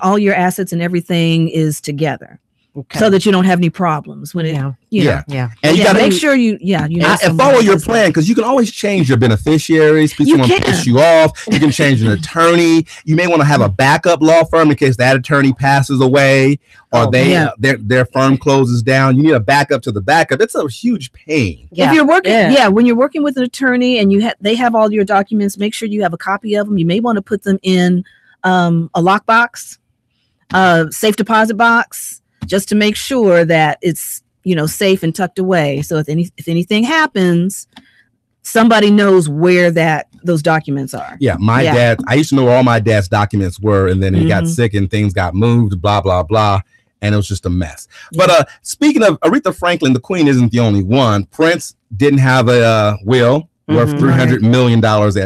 E: all your assets and everything is together, so that you don't have any problems when And you gotta make sure you
C: and follow your plan, because you can always change your beneficiaries. People want to piss you off. You can change an attorney. You may want to have a backup law firm in case that attorney passes away or their firm closes down. You need a backup to the backup. It's a huge pain.
E: If you're working, when you're working with an attorney and they have all your documents, make sure you have a copy of them. You may want to put them in a lockbox, safe deposit box, just to make sure that it's safe and tucked away. So if anything happens, somebody knows where those documents are.
C: Yeah, my dad. I used to know where all my dad's documents were, and then he got sick and things got moved. Blah blah blah, and it was just a mess. But speaking of Aretha Franklin, the Queen isn't the only one. Prince didn't have a will worth $300 million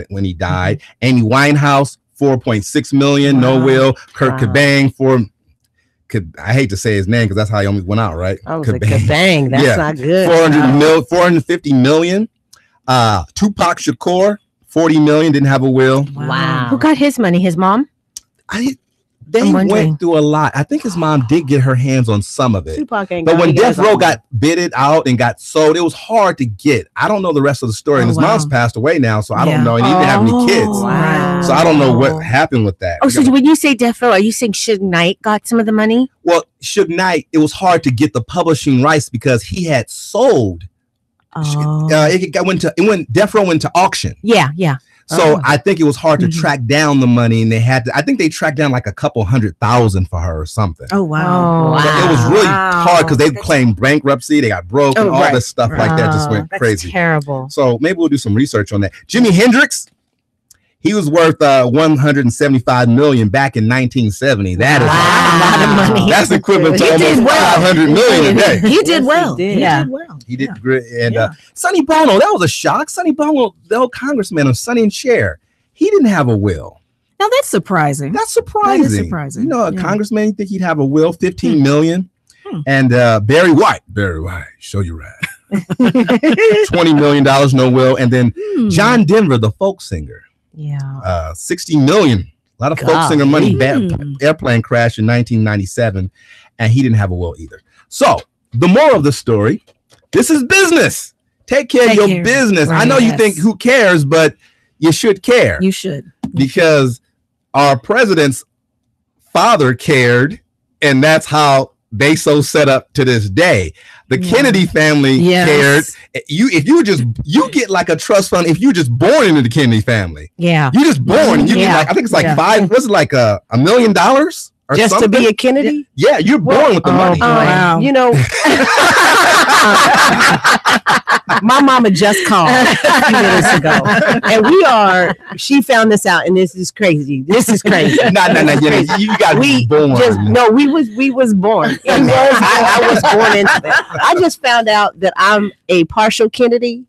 C: when he died. Amy Winehouse, $4.6 million, no will. Kurt Cobain, I hate to say his name because that's how he almost went out, right?
G: Cobain, that's not good.
C: 450 million. Tupac Shakur, 40 million, didn't have a will.
F: Wow. Who got his money? His mom?
C: They went through a lot. I think his mom did get her hands on some of it. But when Death Row got bidded out and got sold, it was hard to get. I don't know the rest of the story. And his mom's passed away now, so I don't know. And he didn't have any kids. Wow. So I don't know what happened with that.
F: Oh, so when you say Death Row, are you saying Suge Knight got some of the money?
C: Well, Suge Knight, it was hard to get the publishing rights because he had sold. Death Row went to auction.
F: Yeah.
C: So I think it was hard to track down the money, and I think they tracked down like a couple 100,000 for her or something.
E: Oh, wow.
C: So it was really hard because they claimed bankruptcy, they got broke, and all this stuff like that just went crazy.
F: Terrible.
C: So maybe we'll do some research on that. Jimi Hendrix, he was worth $175 million back in 1970. That is
F: a lot of money.
C: That's equivalent to almost $500 million a day.
E: He did well.
C: He did great. And Sonny Bono, that was a shock. Sonny Bono, the old congressman of Sonny and Cher, he didn't have a will.
E: Now that's surprising.
C: That's surprising.
E: That is surprising.
C: You know, a
E: Yeah.
C: congressman, you think he'd have a will, 15 million. And Barry White, show you right. $20 million, no will. And then John Denver, the folk singer.
F: Yeah.
C: 60 million. A lot of folk singer money. Airplane crash in 1997. And he didn't have a will either. So the moral of the story, this is business. Take care of your business. Right. I know you think who cares, but you should care.
E: You should.
C: Because our president's father cared, and that's how they so set up to this day. The Kennedy family cared. You get like a trust fund if you're just born into the Kennedy family.
F: Yeah.
C: You're just born. And you get like, I think it's like was it like $1 million? Or
G: just
C: something?
G: To be a Kennedy?
C: Yeah, you're born with the money.
G: Wow. You know, my mama just called a few minutes ago. And she found this out, and this is crazy.
C: No. You got to be born.
G: We was born. I was born into that. I just found out that I'm a partial Kennedy.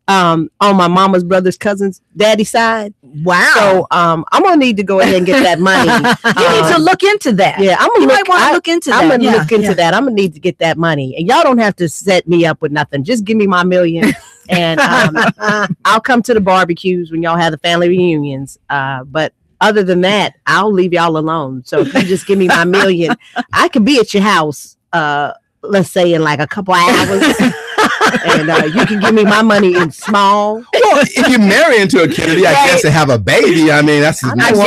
G: On my mama's brother's cousin's daddy side.
E: Wow.
G: So I'm gonna need to go ahead and get that money.
E: You need to look into that.
G: Yeah,
E: you might want to look into that.
G: I'm gonna look into that. I'm gonna need to get that money. And y'all don't have to set me up with nothing. Just give me my million, and I'll come to the barbecues when y'all have the family reunions. But other than that, I'll leave y'all alone. So if you just give me my million, I could be at your house. Let's say in like a couple hours. And you can give me my money in small.
C: Well, if you marry into a Kennedy, I guess to have a baby. I mean, that's
G: something else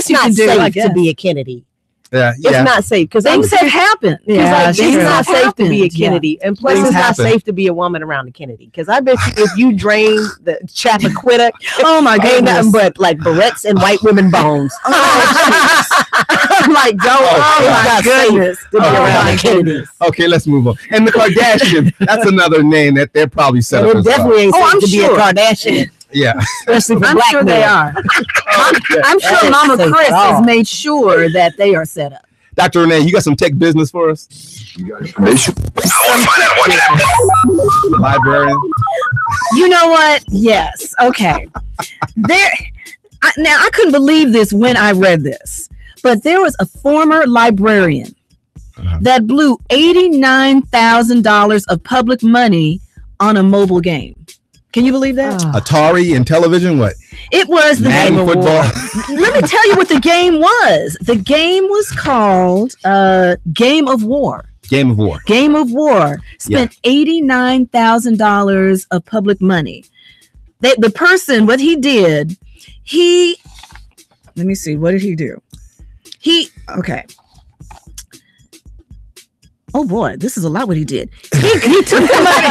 G: you can do. Like to be a Kennedy.
C: Yeah,
G: it's not safe because
E: things have happened.
G: Yeah, it's not safe to be a Kennedy, and plus it's not safe to be a woman around a Kennedy. Because I bet you if you drain the Chappaquiddick,
E: oh my goodness,
G: ain't nothing but like barrettes and white women bones. I'm like, my goodness, to be around the Kennedys.
C: Okay, let's move on. And the Kardashians, that's another name that they're probably set up.
G: It definitely ain't safe to be a Kardashian.
C: Yeah,
G: especially for
E: I'm
G: black
E: sure
G: men.
E: they are. I'm sure Mama Chris has made sure that they are set up.
C: Dr. Renee, you got some tech business for us?
D: You got information? I want to find out what happened.
C: Librarian.
E: You know what? Yes. Okay. Now I couldn't believe this when I read this, but there was a former librarian that blew $89,000 of public money on a mobile game. Can you believe that?
C: Atari and television, what?
E: It was the
C: Madden
E: game of
C: football.
E: war. Let me tell you what the game was. The game was called Game of War.
C: Game of War.
E: Game of War. Spent $89,000 of public money. The person, what he did, let me see, what did he do? Okay. Oh boy, this is a lot what he did. He took the money.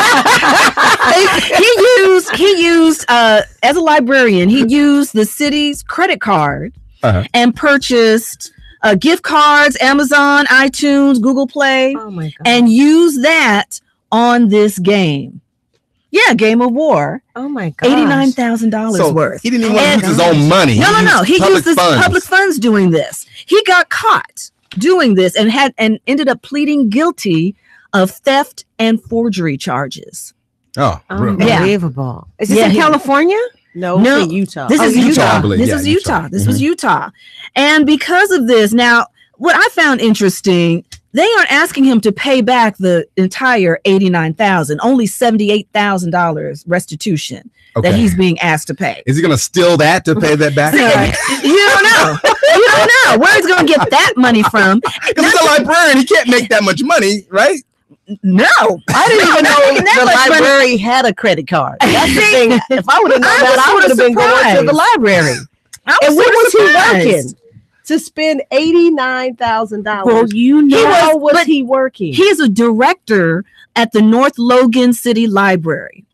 E: he used as a librarian, he used the city's credit card and purchased gift cards, Amazon, iTunes, Google Play, and used that on this game. Yeah, Game of War.
F: Oh my God.
E: $89,000 worth.
C: He didn't even want to use his own money.
E: No. He used his public funds doing this. He got caught doing this and ended up pleading guilty of theft and forgery charges.
C: Oh,
F: unbelievable.
E: Yeah.
F: Is this in California?
G: No, it's in Utah.
E: This is Utah.
C: This is
E: Utah. This was Utah. And because of this, now what I found interesting, they aren't asking him to pay back the entire $89,000, only $78,000 restitution that he's being asked to pay.
C: Is he going to steal that to pay that back?
E: You don't know. You don't know where he's going to get that money from.
C: Because he's a librarian, he can't make that much money, right?
E: No,
G: I didn't even know the library had a credit card. That's the thing. If I would have known that, I would have been going to the library. And what was he working? To spend $89,000.
F: Well,
G: how was he working?
E: He is a director at the North Logan City Library.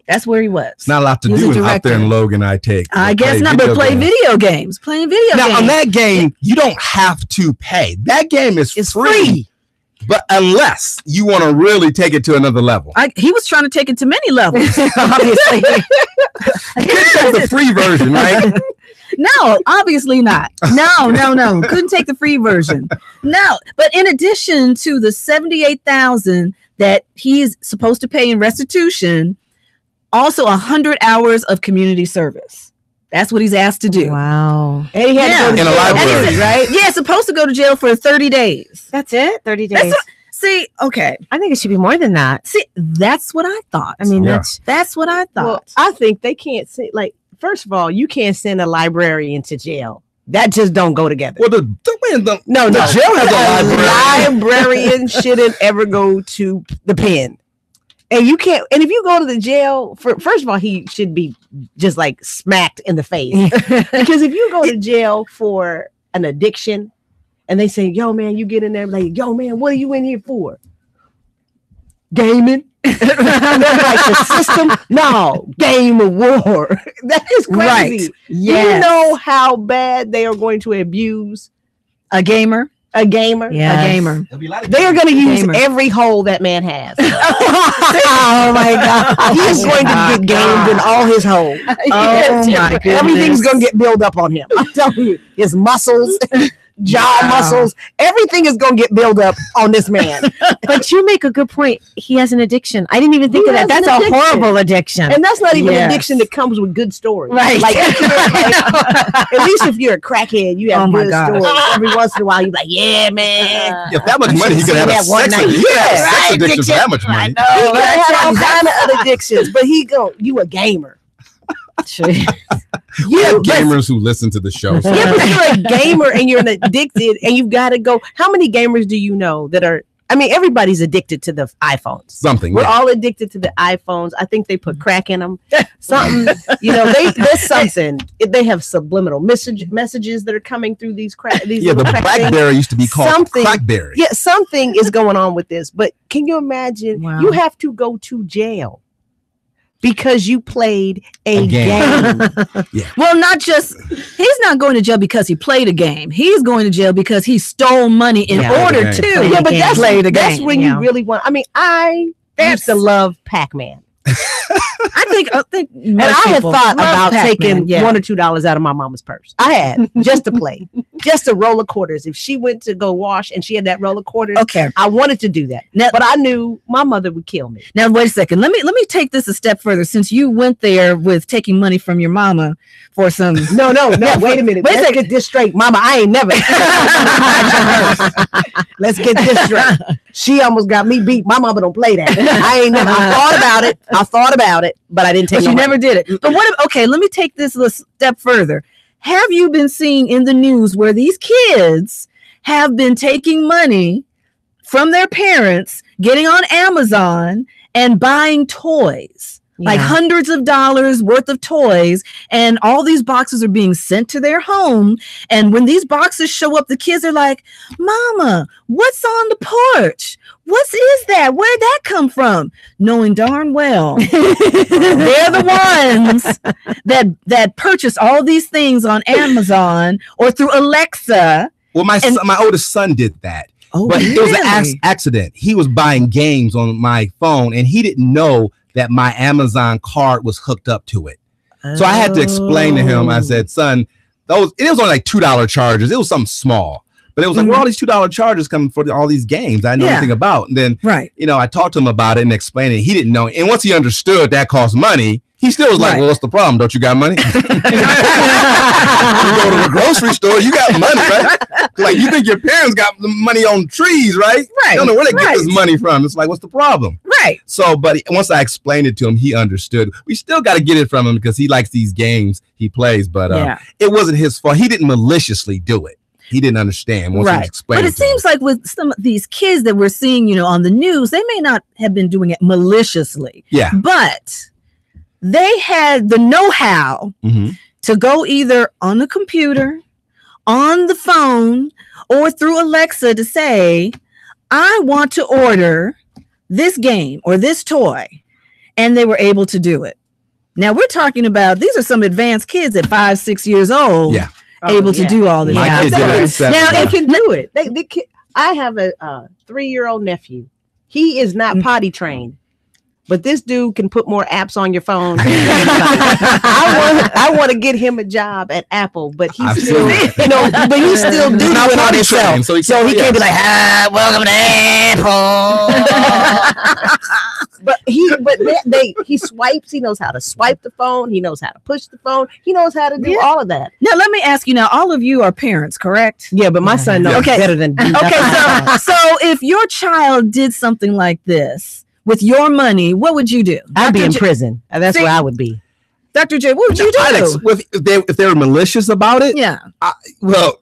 E: That's where he was.
C: It's not a lot to do out there in Logan, I take.
E: I guess not, but play video games. Playing video games.
C: Now, on that game, you don't have to pay. That game is free. But unless you want to really take it to another level.
E: He was trying to take it to many levels, obviously.
C: That's the free version, right?
E: No, obviously not. No. Couldn't take the free version. No, but in addition to the $78,000 that he's supposed to pay in restitution, also 100 hours of community service. That's what he's asked to do.
F: Wow.
G: And he had to go to
C: In a
G: jail,
C: library.
G: right?
E: Yeah, supposed to go to jail for 30 days.
F: That's it? 30 days.
E: That's see, okay.
F: I think it should be more than that.
E: See, that's what I thought.
F: I mean,
C: Yeah.
E: that's what I
G: Well,
E: thought.
G: I think they can't say, like, first of all, you can't send a librarian to jail. That just don't go together.
C: Well, the
G: No,
C: jail has a library.
G: librarian shouldn't ever go to the pen. And you can't, and if you go to the jail, first of all, he should be just like smacked in the face. Because if you go to jail for an addiction and they say, yo, man, you get in there like, yo, man, what are you in here for? Gaming? Like the system? No, game of war. That is crazy.
E: Right.
G: You know how bad they are going to abuse
E: A gamer.
G: a gamer?
E: A gamer.
G: They are going to use
E: Gamer.
G: every hole that man has.
F: Oh my God.
G: He is going to get gamed in all his holes.
E: Oh my goodness.
G: Everything's going to get built up on him. I'm telling you, his muscles, jaw muscles, everything is going to get built up on this man.
F: But you make a good point. He has an addiction. I didn't even think
G: He
F: of that.
G: has
F: That's
G: an
F: a
G: addiction.
F: horrible addiction.
G: And that's not even
E: Yes.
G: addiction that comes with good stories.
F: Right.
G: Like, at least if you're a crackhead, you have
E: Oh my
G: good
E: gosh.
G: stories. Every once in a while, you're like, yeah, man.
C: If that much money, he could have a
G: that one
C: sex
G: night.
C: addiction. He could have a
G: Yeah,
C: sex
G: right,
C: addiction for that much money.
G: He could have had all kind of other addictions, but you a gamer.
C: We have gamers who listen to the show. So
G: Yeah, but you're a gamer and you're addicted, and you've got to go. How many gamers do you know that are? I mean, everybody's addicted to the iPhones.
C: something.
G: We're
C: Yeah.
G: all addicted to the iPhones. I think they put crack in them. Something, there's something. They have subliminal messages that are coming through these crack. These
C: Yeah, the
G: little crack things.
C: BlackBerry used to be called
G: Something-
C: Crackberry.
G: Yeah, something is going on with this. But can you imagine?
E: Wow.
G: You have to go to jail because you played a
C: game.
G: game.
E: Well, not just he's not going to jail because he played a game. He's going to jail because he stole money in
F: Yeah.
E: order
C: Play the
E: to
C: game.
G: Yeah, but that's
E: play the
G: that's
E: game.
G: when
F: yeah.
G: you really want. I mean, I used to love Pac-Man.
E: I think
G: And I had thought about taking
E: yeah.
G: $1 or $2 out of my mama's purse. I had just to play, just to roll of quarters. If she went to go wash and she had that roll of quarters,
E: Okay.
G: I wanted to do that.
E: Now-
G: But I knew my mother would kill me.
E: Now wait a second. Let me take this a step further. Since you went there with taking money from your mama for some.
G: No, wait a minute.
E: Wait a
G: Let's
E: second.
G: get this straight. Mama, I ain't never. Let's get this straight. She almost got me beat. My mama don't play that. I ain't never. I thought about it, but I didn't take
E: But
G: no
E: you
G: money.
E: never did it. But what if, okay, let me take this a step further. Have you been seeing in the news where these kids have been taking money from their parents, getting on Amazon and buying toys? Like
F: Yeah.
E: hundreds of dollars worth of toys, and all these boxes are being sent to their home. And when these boxes show up, the kids are like, Mama, what's on the porch? What is that? Where'd that come from? Knowing darn well they're the ones that purchase all these things on Amazon or through Alexa.
C: Well, my oldest son did that.
E: Oh,
C: But it was an
E: really?
C: accident. He was buying games on my phone and he didn't know that my Amazon card was hooked up to it. So I had to explain to him. I said, son, it was only like $2 charges. It was something small. But it was like, where are all these $2 charges coming for all these games I know
E: Yeah.
C: anything about? And then,
E: Right.
C: I talked to him about it and explained it. He didn't know. And once he understood that cost money, he still was like,
E: Right.
C: well, what's the problem? Don't you got money? You go to the grocery store, you got money, right? Like, you think your parents got the money on trees, right?
E: Right.
C: You don't know where they get
E: Right.
C: this money from. It's like, what's the problem?
E: Right.
C: So, but once I explained it to him, he understood. We still got to get it from him because he likes these games he plays, but
E: Yeah.
C: it wasn't his fault. He didn't maliciously do it. He didn't understand once he
E: Right.
C: explained
E: But
C: it
E: it
C: to him.
E: seems like with some of these kids that we're seeing, on the news, they may not have been doing it maliciously,
C: Yeah.
E: but they had the know-how
C: Mhm.
E: to go either on the computer, on the phone, or through Alexa to say, I want to order this game or this toy. And they were able to do it. Now we're talking about, these are some advanced kids at 5-6 years old.
C: Yeah.
E: Able to do all this.
C: My
E: Yeah.
C: kid did it at 7.
G: Now they can do it. I have a 3-year-old nephew. He is not potty trained, but this dude can put more apps on your phone. than anybody. I want to get him a job at Apple, but
C: I've
G: he's still,
C: seen it.
G: but he's still doing
C: not
G: it on
C: potty
G: himself.
C: trained, so he
G: So he
C: can't-
G: can't be like, welcome to Apple. But he swipes. He knows how to swipe the phone. He knows how to push the phone. He knows how to do all of that.
E: Now let me ask you. Now all of you are parents, correct?
G: Yeah, but my son knows better than.
E: So if your child did something like this with your money, what would you do?
G: I'd be in prison. That's where I would be.
E: Dr. J, what would you do?
C: Alex, if they were malicious about it, well,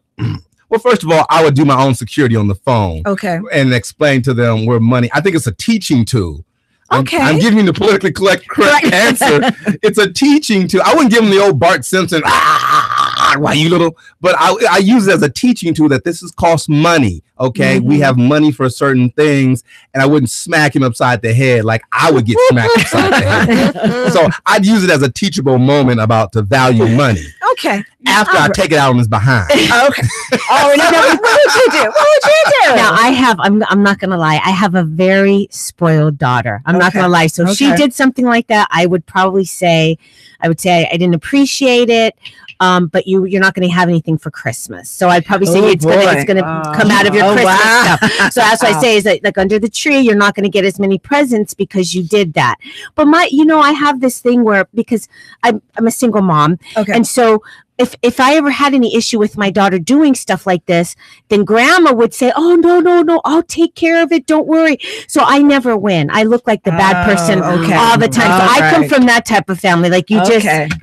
C: first of all, I would do my own security on the phone.
E: Okay.
C: And explain to them where money. I think it's a teaching tool.
E: Okay.
C: I'm giving you the politically correct answer. It's a teaching tool. I wouldn't give them the old Bart Simpson, why you little, but I use it as a teaching tool that this is cost money. Okay. We have money for certain things, and I wouldn't smack him upside the head like I would get smacked upside the head. So I'd use it as a teachable moment about to value money.
E: Okay.
C: After I take it out on his behind.
E: Okay.
F: What would you do? Now I'm not gonna lie. I have a very spoiled daughter. I'm not gonna lie. So if she did something like that, I would say I didn't appreciate it. But you're not going to have anything for Christmas. So I'd probably say it's going to come out of your Christmas stuff. So that's what I say is that, like, under the tree, you're not going to get as many presents because you did that. But I have this thing where, because I'm a single mom. Okay. And so if I ever had any issue with my daughter doing stuff like this, then grandma would say, oh, no, I'll take care of it. Don't worry. So I never win. I look like the bad person all the time. So I come from that type of family. Like you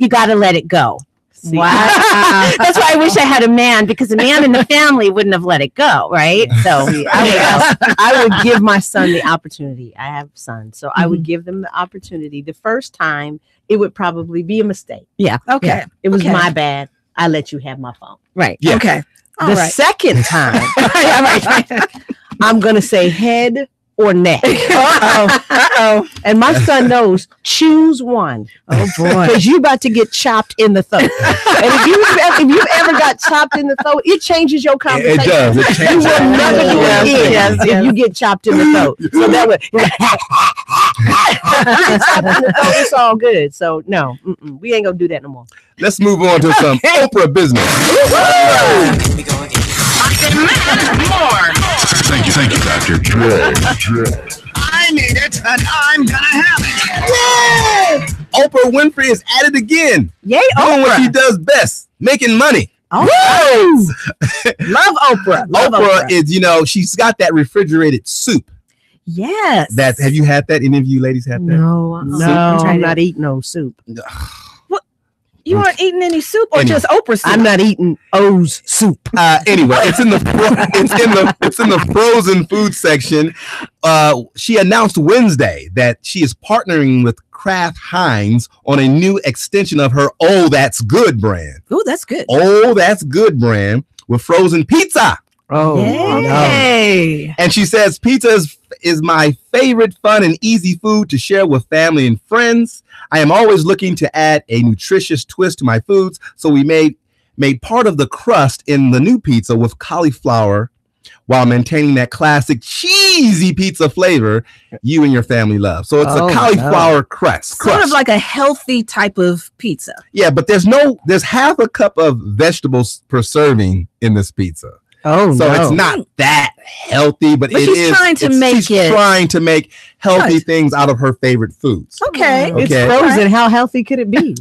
F: got to let it go. Wow. That's why I wish I had a man, because a man in the family wouldn't have let it go, right? So
G: I would give my son the opportunity. I have sons, so I would give them the opportunity. The first time, it would probably be a mistake.
F: Yeah.
E: Okay.
G: Yeah. It was my bad. I let you have my phone.
F: Right.
C: Yeah.
E: Okay.
G: The second time, I'm going to say head or neck. Uh-oh. And my son knows, choose one.
E: Oh boy.
G: Because you about to get chopped in the throat. And if you ever got chopped in the throat, it changes your conversation.
C: It does. It changes.
G: You will never do it again if you get chopped in the throat. So that would it's all good. So no, we ain't gonna do that no more.
C: Let's move on to some Oprah business.
A: Thank you, Dr. J.
I: I need it, and I'm gonna have it.
C: Yay! Oprah Winfrey is at it again.
E: Yay,
C: Doing what she
E: Oprah.
C: does best, making money.
E: Oh, love Oprah.
C: Oprah is, she's got that refrigerated soup.
E: Yes.
C: Have you had that? Any of you ladies had that?
F: No,
G: I'm not eating no soup.
E: You aren't eating any soup, or just Oprah soup?
G: I'm not eating O's soup.
C: Anyway, it's in the frozen food section. She announced Wednesday that she is partnering with Kraft Heinz on a new extension of her Oh That's Good brand.
E: Oh, that's good.
C: Oh That's Good brand with frozen pizza.
G: Oh,
E: yay.
C: And she says pizza is my favorite fun and easy food to share with family and friends. I am always looking to add a nutritious twist to my foods, so we made part of the crust in the new pizza with cauliflower while maintaining that classic cheesy pizza flavor you and your family love. So it's a cauliflower crust.
E: Sort of like a healthy type of pizza.
C: Yeah, but there's half a cup of vegetables per serving in this pizza.
G: Oh,
C: so it's not that healthy, but
E: she's trying to make
C: healthy things out of her favorite foods.
E: Okay.
G: It's frozen. How healthy could it be?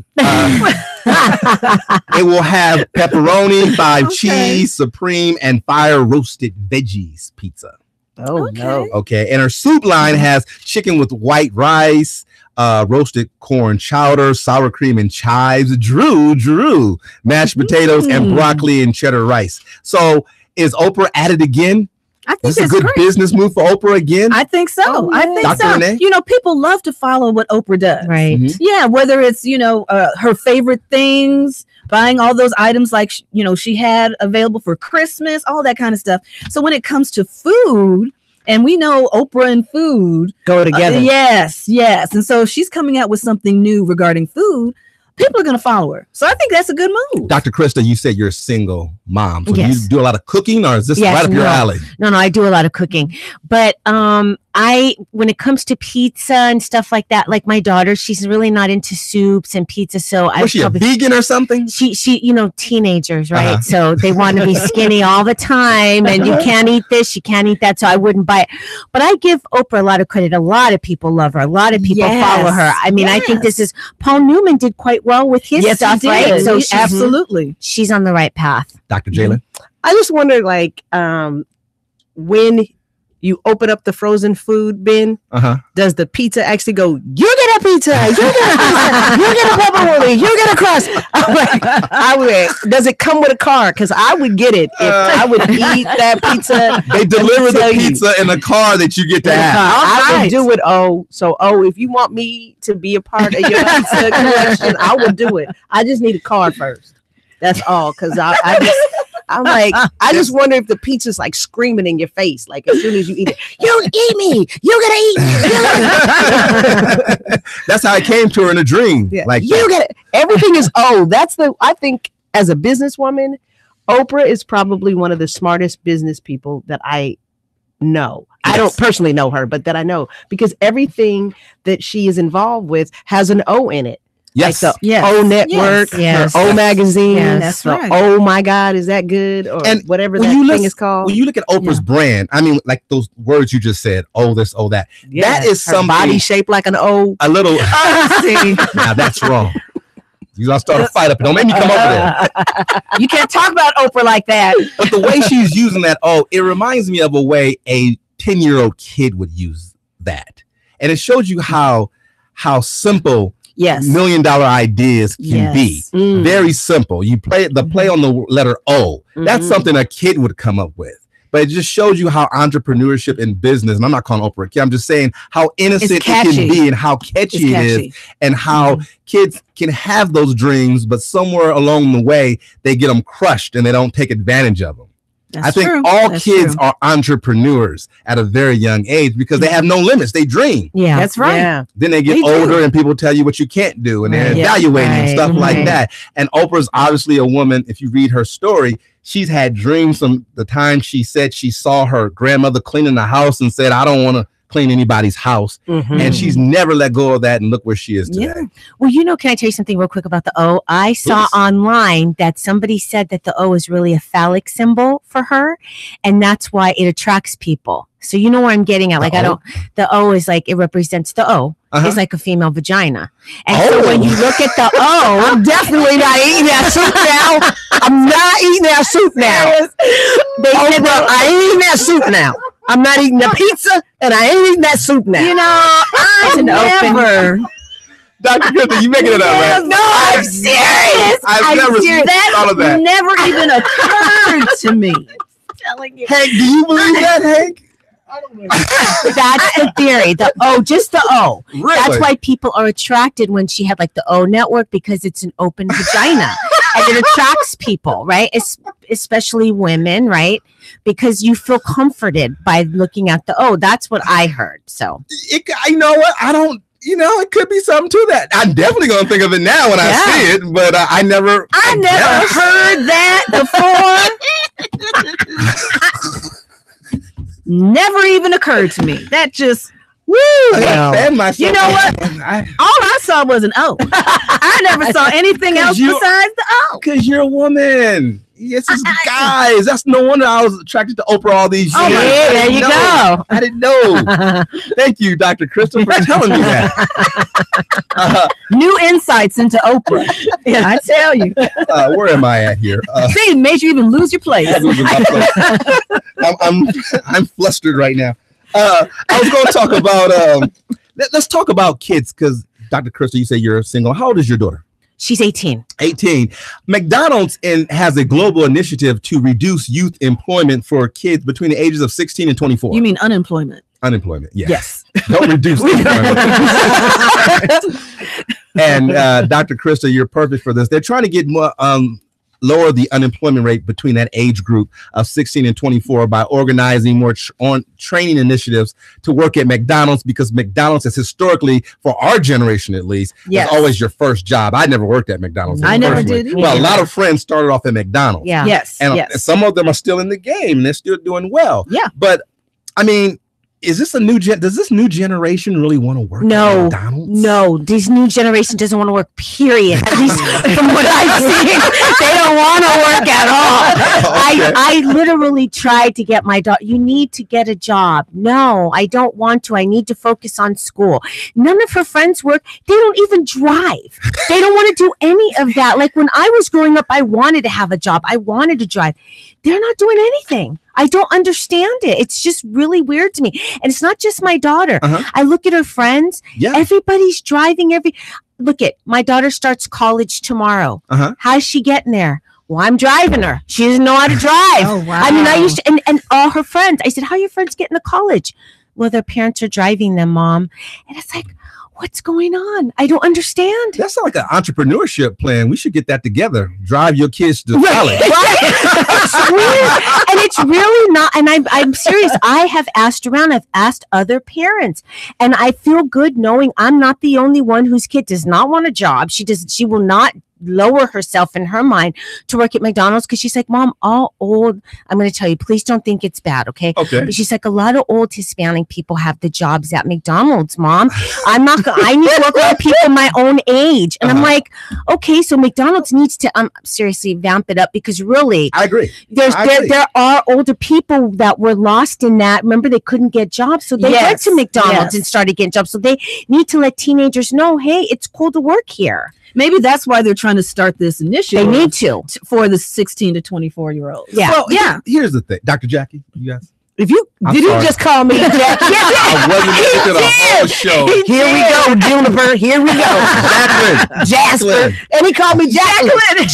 C: It will have pepperoni, 5 cheese, supreme, and fire roasted veggies pizza.
G: Oh, no.
C: Okay. And her soup line has chicken with white rice, roasted corn chowder, sour cream and chives, Drew, mashed potatoes, and broccoli and cheddar rice. So is Oprah at it again?
E: I think
C: this is a good business move for Oprah again.
E: I think so.
G: Oh,
E: I think
C: Dr.
E: so.
C: Renee?
E: People love to follow what Oprah does.
F: Right.
C: Mm-hmm.
E: Yeah, whether it's, her favorite things, buying all those items like, she had available for Christmas, all that kind of stuff. So when it comes to food, and we know Oprah and food
G: go together.
E: Yes. And so she's coming out with something new regarding food. People are going to follow her. So I think that's a good move.
C: Dr. Crysta, you said you're a single mom. So
F: Yes.
C: do you do a lot of cooking, or is this right up your alley?
F: No, I do a lot of cooking. But when it comes to pizza and stuff like that, like my daughter, she's really not into soups and pizza. So
C: Was she a vegan or something?
F: She, teenagers, right? So they want to be skinny all the time, and you can't eat this, you can't eat that. So I wouldn't buy it. But I give Oprah a lot of credit. A lot of people love her. A lot of people follow her. I mean, I think Paul Newman did quite well with his stuff, right? So
E: absolutely,
F: she's on the right path.
C: Dr. Jaylyn?
G: I just wonder, like, when you open up the frozen food bin, does the pizza actually go, you get a pizza, you get a pizza, you get a pepperoni, you get a crust? I'm like, does it come with a car? Because I would get it if I would eat that pizza.
C: They deliver the pizza in a car that you get to have.
G: I would do it, So, if you want me to be a part of your pizza collection, I would do it. I just need a car first. That's all. Because I'm like, I just wonder if the pizza's like screaming in your face, like as soon as you eat it, you eat me, you're gonna eat me.
C: That's how I came to her in a dream.
G: Yeah.
C: Like
G: you get it. Everything is I think as a businesswoman, Oprah is probably one of the smartest business people that I know. Yes. I don't personally know her, but that I know, because everything that she is involved with has an O in it.
C: Yes.
G: Like the O Network, O Magazine,
E: that's right.
G: Oh my God, is that good? Or whatever that thing is called.
C: When you look at Oprah's brand, I mean, like those words you just said, oh this, oh that.
G: Yeah.
C: That is
G: her
C: something.
G: Body shaped like an O.
C: A little. Now that's wrong. You gotta start a fight up. Don't make me come over there.
E: You can't talk about Oprah like that.
C: But the way she's using that, it reminds me of a way a 10-year-old kid would use that. And it shows you how simple $1 million ideas can be. Very simple. You play on the letter O. That's something a kid would come up with. But it just shows you how entrepreneurship in business, and I'm not calling Oprah a kid, I'm just saying how innocent it can be and how catchy it is, and how kids can have those dreams, but somewhere along the way, they get them crushed and they don't take advantage of them. I think all kids are entrepreneurs at a very young age because they have no limits. They dream.
E: Yeah, that's right.
G: Yeah.
C: Then they get older and people tell you what you can't do, and they're evaluating and stuff like that. And Oprah's obviously a woman. If you read her story, she's had dreams from the time she said she saw her grandmother cleaning the house and said, I don't want to clean anybody's house. And she's never let go of that, and look where she is today.
F: Well, can I tell you something real quick about the O? I saw online that somebody said that the O is really a phallic symbol for her, and that's why it attracts people. So you know where I'm getting at. Like the O is like, it represents the O. It's like a female vagina. And so when you look at the O,
G: I'm definitely not eating that soup now. I'm not eating that soup now. I ain't eating that soup now. I'm not eating the pizza, and I ain't eating that soup now.
E: I'm never.
C: Dr. Crysta, you making it up, right?
E: No, I'm serious.
C: I've never seen all of that.
E: Never even occurred to me.
C: Hank, do you believe that, Hank?
F: That's the theory. The O, just the O.
C: Really?
F: That's why people are attracted when she had like the O Network, because it's an open vagina and it attracts people, right? Especially women, right? Because you feel comforted by looking at the O. That's what I heard. So
C: you know what? I don't. It could be something to that. I'm definitely gonna think of it now when I see it, but I never
E: heard that before. Never even occurred to me. That just
C: you
E: know what? All I saw was an O. I never saw anything else besides the O.
C: Because you're a woman. Yes, it's guys. That's no wonder I was attracted to Oprah all these years.
E: Oh, there you go.
C: I didn't know. Thank you, Dr. Crysta, for telling me that.
E: New insights into Oprah. Yeah, I tell you.
C: Where am I at here?
E: See, it made you even lose your place.
C: I'm flustered right now. I was going to talk about. Let's talk about kids, because Dr. Crysta, you say you're single. How old is your daughter?
F: She's 18.
C: 18. McDonald's has a global initiative to reduce youth employment for kids between the ages of 16 and 24.
E: You mean unemployment?
C: Unemployment,
E: yes.
C: Don't reduce employment. And Dr. Crysta, you're perfect for this. They're trying to get more lower the unemployment rate between that age group of 16 and 24 by organizing more training initiatives to work at McDonald's, because McDonald's is historically, for our generation at least, is always your first job. I never worked at McDonald's.
E: I never did either.
C: Well, a lot of friends started off at McDonald's.
E: Yeah.
C: And some of them are still in the game and they're still doing well.
E: Yeah.
C: But I mean, is this a new does this new generation really want to work at McDonald's?
F: No, this new generation doesn't want to work, period. At least from what I've seen, they don't want to work at all. Okay. I literally tried to get my daughter, you need to get a job. No, I don't want to. I need to focus on school. None of her friends work. They don't even drive. They don't want to do any of that. Like when I was growing up, I wanted to have a job. I wanted to drive. They're not doing anything. I don't understand it. It's just really weird to me. And it's not just my daughter. I look at her friends. Yeah. Everybody's driving look at my daughter starts college tomorrow. How's she getting there? Well, I'm driving her. She doesn't know how to drive. Oh, wow. I mean, I used to, and all her friends, I said, how are your friends getting to college? Well, their parents are driving them, Mom. And it's like, what's going on? I don't understand.
C: That's like an entrepreneurship plan. We should get that together. Drive your kids to college.
F: Right? It's weird. And it's really not. And I'm serious. I have asked around. I've asked other parents. And I feel good knowing I'm not the only one whose kid does not want a job. She will not lower herself in her mind to work at McDonald's because she's like, Mom, all old. I'm going to tell you, please don't think it's bad, okay? But she's like, a lot of old Hispanic people have the jobs at McDonald's, Mom. I need to work with people my own age. And I'm like, okay, so McDonald's needs to seriously vamp it up because really,
C: I agree.
F: There are older people that were lost in that. Remember, they couldn't get jobs, so they went to McDonald's and started getting jobs. So they need to let teenagers know, hey, it's cool to work here.
E: Maybe that's why they're trying to start this initiative.
F: They need to
E: for the 16 to 24-year-olds.
F: Yeah.
C: Well, here's the thing, Dr. Jackie, you guys.
G: Did you just call me Jackie?
C: I wasn't looking at a whole show.
G: Here we go, Juniper. Here we go.
C: Jacqueline.
G: Jasper. And he called me Jacqueline.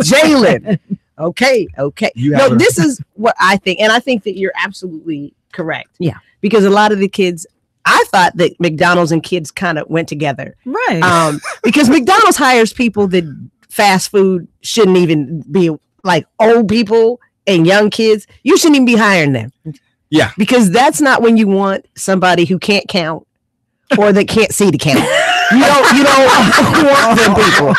G: Jaylyn. Okay. No, this is what I think. And I think that you're absolutely correct.
F: Yeah.
G: Because a lot of the kids, I thought that McDonald's and kids kind of went together.
E: Right.
G: Because McDonald's hires people that fast food shouldn't even be, like old people and young kids. You shouldn't even be hiring them.
C: Yeah.
G: Because that's not when you want somebody who can't count or that can't see to count. You don't want them people.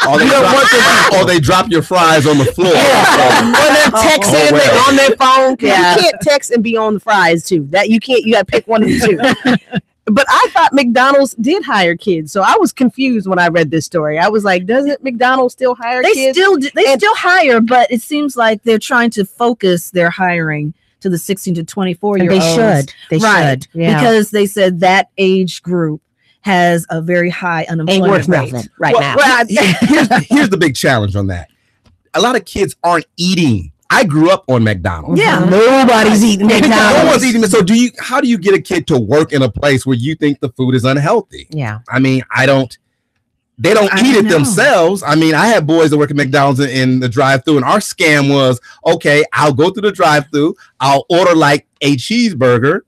C: Or they drop your fries on the floor.
G: Yeah. Or they're texting on their phone. Yeah. You can't text and be on the fries too. That you can't. You got to pick one of the two. But I thought McDonald's did hire kids, so I was confused when I read this story. I was like, doesn't McDonald's still hire kids?
E: They still hire, but it seems like they're trying to focus their hiring to the 16 to 24-year-olds.
F: They should. Yeah.
E: Because they said that age group has a very high unemployment rate now.
C: Well, here's the big challenge on that. A lot of kids aren't eating. I grew up on McDonald's.
E: Yeah,
G: nobody's eating McDonald's.
C: No one's eating it. So how do you get a kid to work in a place where you think the food is unhealthy?
F: Yeah.
C: I mean, they don't eat it themselves. I mean, I had boys that work at McDonald's in the drive-thru, and our scam was, okay, I'll go through the drive-thru, I'll order like a cheeseburger,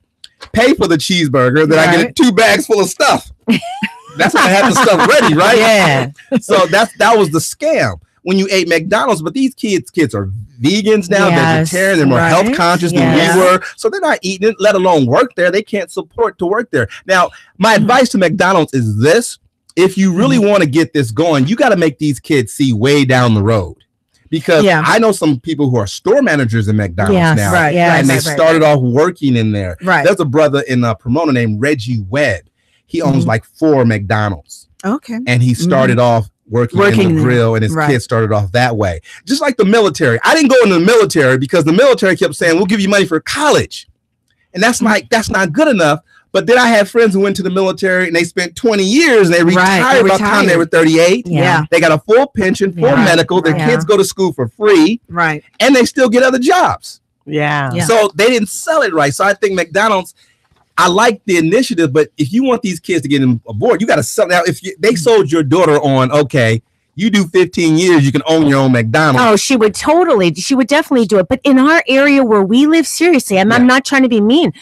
C: pay for the cheeseburger, then I get 2 bags full of stuff. That's when I had the stuff ready, right?
F: Yeah.
C: So that was the scam when you ate McDonald's. But these kids are vegans now, vegetarian, they're more health conscious than we were. So they're not eating it, let alone work there. They can't support to work there. Now, my advice to McDonald's is this. If you really want to get this going, you got to make these kids see way down the road. Because I know some people who are store managers in McDonald's now. And they started off working in there.
E: Right.
C: There's a brother in Pomona named Reggie Webb. He owns like 4 McDonald's.
E: Okay.
C: And he started off working in the grill, and his kids started off that way. Just like the military. I didn't go into the military because the military kept saying, we'll give you money for college. And that's not good enough. But then I had friends who went to the military and they spent 20 years and they retired by the time they were 38.
E: Yeah.
C: They got a full pension, full medical. Their kids go to school for free.
E: Right.
C: And they still get other jobs.
G: Yeah.
C: So they didn't sell it right. So I think McDonald's, I like the initiative, but if you want these kids to get aboard, you got to sell. Now, if they sold your daughter on, okay, you do 15 years, you can own your own McDonald's.
F: Oh, she would definitely do it. But in our area where we live, seriously, I'm not trying to be mean.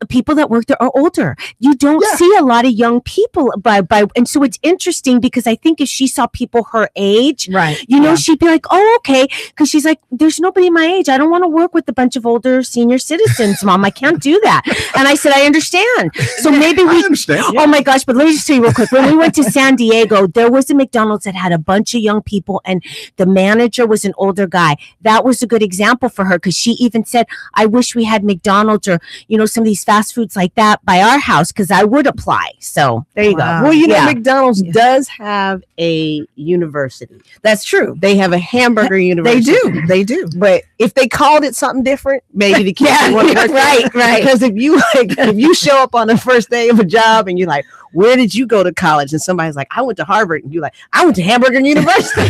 F: people that work there are older. You don't see a lot of young people and so it's interesting because I think if she saw people her age,
E: right,
F: she'd be like, oh, okay, because she's like, there's nobody my age. I don't want to work with a bunch of older senior citizens, Mom. I can't do that. And I said, I understand. So maybe we
C: understand.
F: Oh my gosh, but let me just tell you real quick. When we went to San Diego, there was a McDonald's that had a bunch of young people and the manager was an older guy. That was a good example for her because she even said, I wish we had McDonald's or some of these fast foods like that by our house because I would apply. So there you go.
G: Well, McDonald's does have a university.
E: That's true.
G: They have a hamburger university.
E: They do.
G: But if they called it something different, maybe the kids would work.
F: Right.
G: Because if you show up on the first day of a job and you're like, where did you go to college? And somebody's like, I went to Harvard. And you're like, I went to Hamburger University.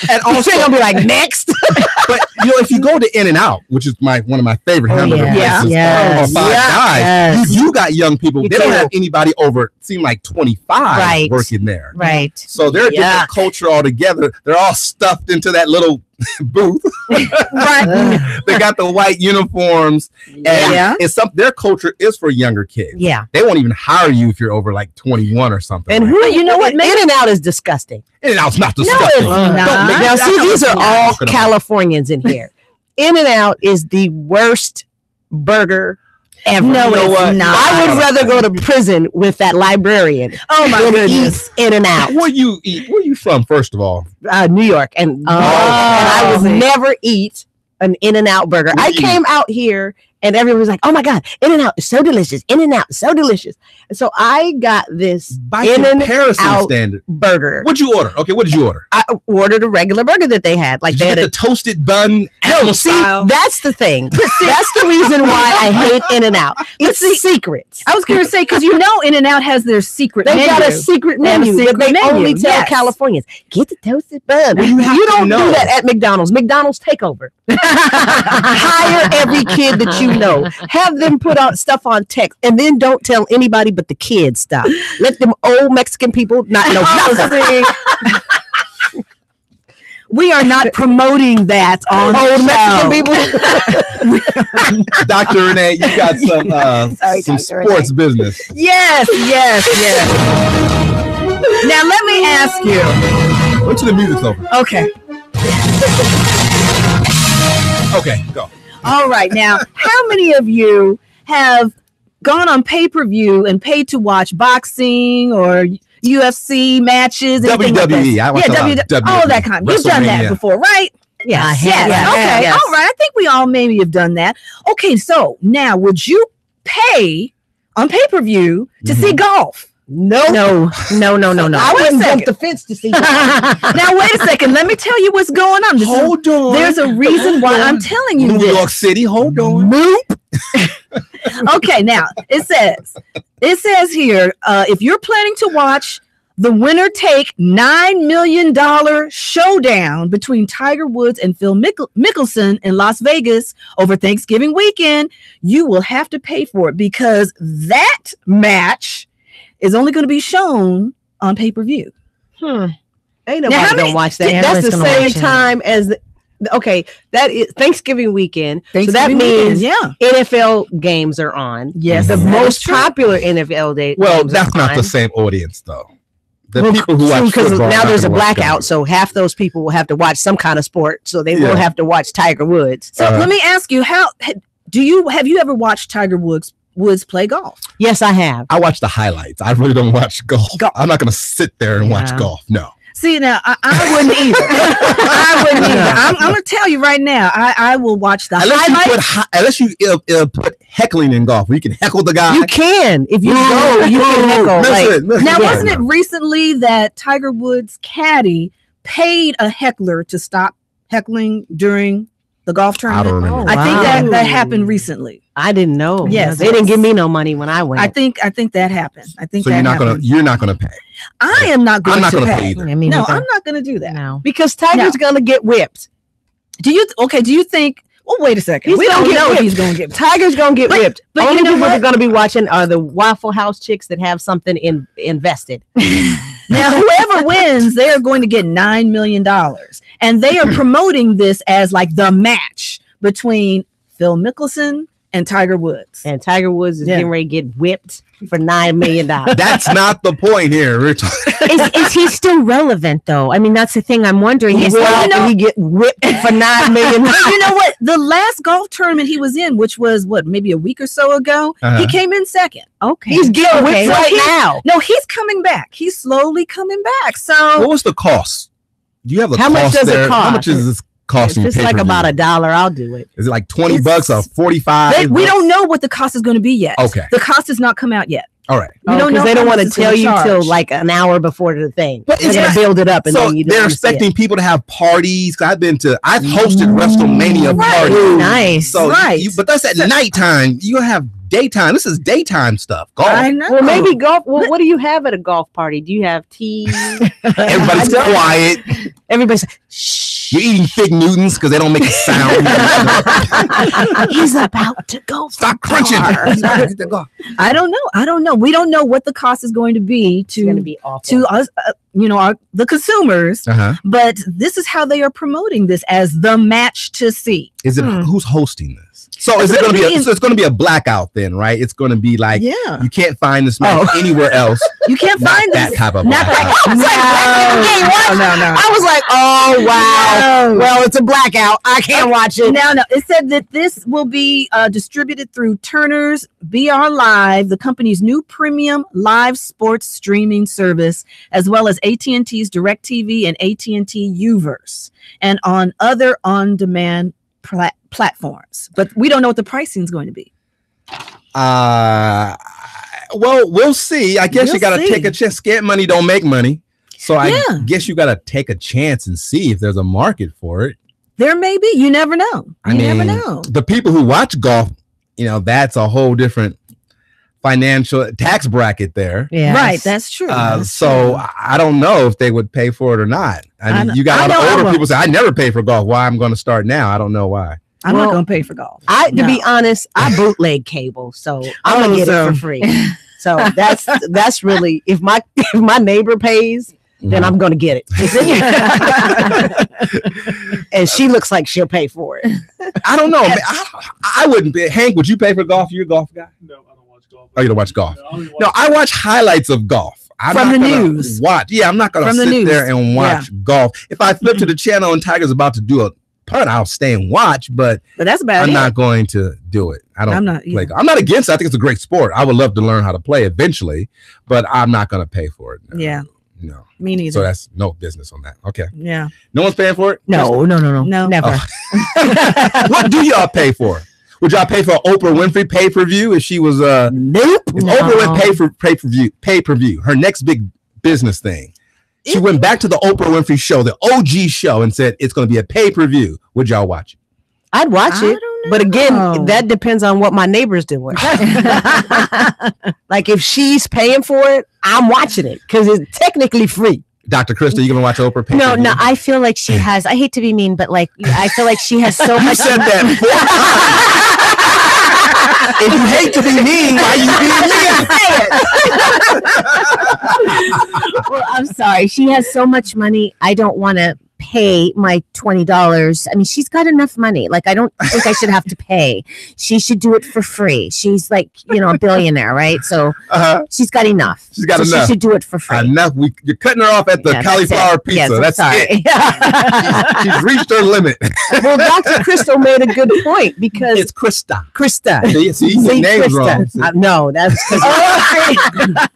C: And also,
G: they'll be like, next.
C: But if you go to In-N-Out, which is one of my favorite hamburger places, or Five Guys, you got young people. They don't have anybody over, seem like 25 working there.
F: Right.
C: So they're a different culture altogether. They're all stuffed into that little booth.
F: Right.
C: They got the white uniforms. And their culture is for younger kids.
F: Yeah.
C: They won't even hire you if you're over like 21 or something.
G: And what? In-N-Out is disgusting.
C: In-N-Out's not disgusting.
G: No, it's not. Now, see, these are all Californians in here. In-N-Out is the worst burger ever.
E: No, it's not.
G: I would rather go to prison with that librarian.
E: Oh my goodness.
G: In-N-Out.
C: Where you from, first of all?
G: New York. And I would never eat an In-N-Out burger. I came out here and everyone was like, oh my God, In-N-Out is so delicious. In-N-Out is so delicious. And so I got this
C: In-N-Out standard
G: burger.
C: What'd you order? Okay, what did you order?
G: I ordered a regular burger that they had. Like
C: did you get the toasted bun?
G: No, see, that's the thing. That's the reason why I hate In-N-Out. It's secret.
E: I was going to say, because In-N-Out has their secret menu.
G: They got a secret menu that they only tell Californians. Get the toasted bun.
C: Well,
G: you don't do that at McDonald's. McDonald's takeover. Hire every kid that you know. Have them put out stuff on text and then don't tell anybody but the kids stuff. Let them old Mexican people not know nothing.
E: We are not promoting that on
G: old
E: Mexican
G: people.
C: Dr. Renee, you got some sports business.
E: Yes. Now let me ask you.
C: Wait till the music's over.
E: Okay.
C: Okay, go.
E: All right. Now, how many of you have gone on pay-per-view and paid to watch boxing or UFC matches?
C: WWE. I watch WWE.
E: All that kind. You've done that before, right? Yes. Okay.
G: Yes.
E: All right. I think we all maybe have done that. Okay. So now, would you pay on pay-per-view to see golf?
F: No.
G: I wouldn't jump the fence to see that.
E: Now, wait a second. Let me tell you what's going on.
C: Hold on.
E: There's a reason why I'm telling you
C: New
E: this.
C: York City. Hold on.
E: Nope. Okay, now it says here, if you're planning to watch the winner take $9 million showdown between Tiger Woods and Phil Mickelson in Las Vegas over Thanksgiving weekend, you will have to pay for it because that match is only going to be shown on pay-per-view.
G: Ain't nobody gonna watch that.
F: Yeah,
G: that's the same time as that is Thanksgiving weekend. So that means NFL games are on.
E: Yes,
G: the most popular NFL day.
C: Well, that's not the same audience though. The people who watch
G: because
C: football
G: now there's a blackout, so half those people will have to watch some kind of sport, so they will have to watch Tiger Woods.
E: So let me ask you, have you ever watched Tiger Woods play golf?
G: Yes, I have.
C: I watch the highlights. I really don't watch golf. I'm not going to sit there and watch golf. No.
E: See, now I wouldn't either. I'm going to tell you right now. I will watch the highlights.
C: Unless you put heckling in golf, where you can heckle the guy.
G: You can if you go. You can heckle.
C: Listen,
E: now, wasn't it recently that Tiger Woods' caddy paid a heckler to stop heckling during the golf tournament?
C: I don't remember.
E: I think that happened recently.
G: I didn't know.
E: Yes,
G: they didn't give me no money when I went.
E: I think that happened. I think
C: so. You're not gonna pay.
E: I am not going to pay.
C: Pay either.
E: No, I'm not going to do that.
F: No,
G: because Tiger's going to get whipped.
E: Do you think? Well, wait a second. We don't know if he's going to get whipped.
G: Tiger's going to get whipped.
E: But
G: only people that are going to be watching are the Waffle House chicks that have something invested.
E: Now, whoever wins, they are going to get $9 million, and they are promoting this as like the match between Phil Mickelson And Tiger Woods.
G: And Tiger Woods is getting ready to get whipped for $9 million.
C: That's not the point here, Rich.
F: Is he still relevant though? I mean, that's the thing I'm wondering.
G: He get whipped for $9 million.
E: You know what? The last golf tournament he was in, which was maybe a week or so ago, he came in second.
F: Okay.
G: He's getting whipped now.
E: No, he's coming back. He's slowly coming back. So
C: what was the cost? Do you have the
G: How
C: cost
G: much does
C: there?
G: it cost?
C: How much is this costing?
G: If it's like about $1, I'll do it.
C: Is it like $20 or $45?
E: we don't know what the cost is going to be yet.
C: Okay.
E: The cost has not come out yet.
C: All right.
E: We don't know
G: they don't
E: how
G: want to
E: much it's
G: tell
E: gonna
G: you
E: charge.
G: till like an hour before the thing.
C: But
G: They're gonna build it up, and
C: so
G: then you
C: they're expecting people to have parties. I've hosted WrestleMania parties.
F: Nice.
C: So
E: Right.
C: but that's at nighttime. You have daytime. This is daytime stuff. Golf.
E: I know.
G: Well, maybe golf. Well, what do you have at a golf party? Do you have tea?
C: Everybody's quiet.
G: Everybody's shh.
C: You're eating Fig Newtons because they don't make a sound.
F: He's about to go.
C: Stop crunching.
E: I don't know. We don't know what the cost is going to be
G: It's going to be awful.
E: to us, the consumers.
C: Uh-huh.
E: But this is how they are promoting this as the match to see.
C: Is it who's hosting this? So is
E: It's
C: it going
E: gonna
C: to be?
E: be
C: So it's going to be a blackout then, right? It's going to be like
E: Yeah.
C: you can't find this match anywhere else.
E: You can't
C: Not
E: find
C: that
E: this.
C: type of
E: Not
C: blackout.
E: No.
G: I was like, oh wow.
E: No.
G: Well, it's a blackout. I can't watch it.
E: No. It said that this will be distributed through Turner's BR Live, the company's new premium live sports streaming service, as well as AT&T's DirecTV and AT&T Uverse, and on other on-demand platforms. But we don't know what the pricing is going to be.
C: Well, we'll see. I guess
E: We'll
C: you got to
E: see.
C: take a chance. Scared money don't make money. So I
E: Yeah.
C: guess you got to take a chance and see if there's a market for it.
E: There may be. You never know.
C: I
E: You
C: mean,
E: never know.
C: the people who watch golf, that's a whole different financial tax bracket there.
F: Yeah.
E: Right. That's true.
C: So I don't know if they would pay for it or not. I mean, you got a lot of older people say, I never pay for golf. Why I'm going to start now? I don't know why.
E: I'm not going to pay for golf.
G: To be honest, I bootleg cable, so I'm gonna get it for free. So that's really if my neighbor pays, then I'm gonna get it. And she looks like she'll pay for it.
C: I don't know. I wouldn't pay. Hank, would you pay for golf? You're a golf guy?
J: No, I don't watch golf.
C: Oh, you don't watch golf?
J: No,
C: I watch highlights of golf. I'm
E: From
C: not
E: the
C: gonna
E: news.
C: Watch. Yeah, I'm not going to
E: From the
C: sit
E: news.
C: there and watch golf. If I flip to the channel and Tiger's about to do a putt, I'll stay and watch, but
E: that's about
C: I'm
E: it.
C: not going to do it.
E: I'm not
C: play golf. I'm not against it. I think it's a great sport. I would love to learn how to play eventually, but I'm not going to pay for it.
E: Yeah.
C: No.
E: Me neither.
C: So that's no business on that. Okay.
E: Yeah.
C: No one's paying for it?
F: No, never.
C: What do y'all pay for? Would y'all pay for Oprah Winfrey pay-per-view if she was
G: Nope.
C: If Oprah went pay-per-view, her next big business thing. She went back to the Oprah Winfrey show, the OG show, and said it's going to be a pay-per-view. Would y'all watch it?
G: I'd watch it. But again, that depends on what my neighbor's doing. Like if she's paying for it, I'm watching it because it's technically free.
C: Dr. Crysta, you gonna watch Oprah pay-per-view?
F: No, I feel like she has. I hate to be mean, but like I feel like she has so
C: You
F: much.
C: said that 4 times. If you hate to be mean, why you being mean?
F: Well, I'm sorry. She has so much money. I don't want to pay my $20. I mean, she's got enough money. Like, I don't think I should have to pay. She should do it for free. She's like, a billionaire, right? So she's got enough.
C: She's got enough.
F: She should do it for free.
C: Enough. You're cutting her off at the cauliflower pizza.
F: Yes,
C: that's
F: sorry.
C: it. She's reached her limit.
G: Well, Dr. Crystal made a good point because
C: It's Crysta.
G: Crysta.
C: See, your name's wrong.
G: No, that's because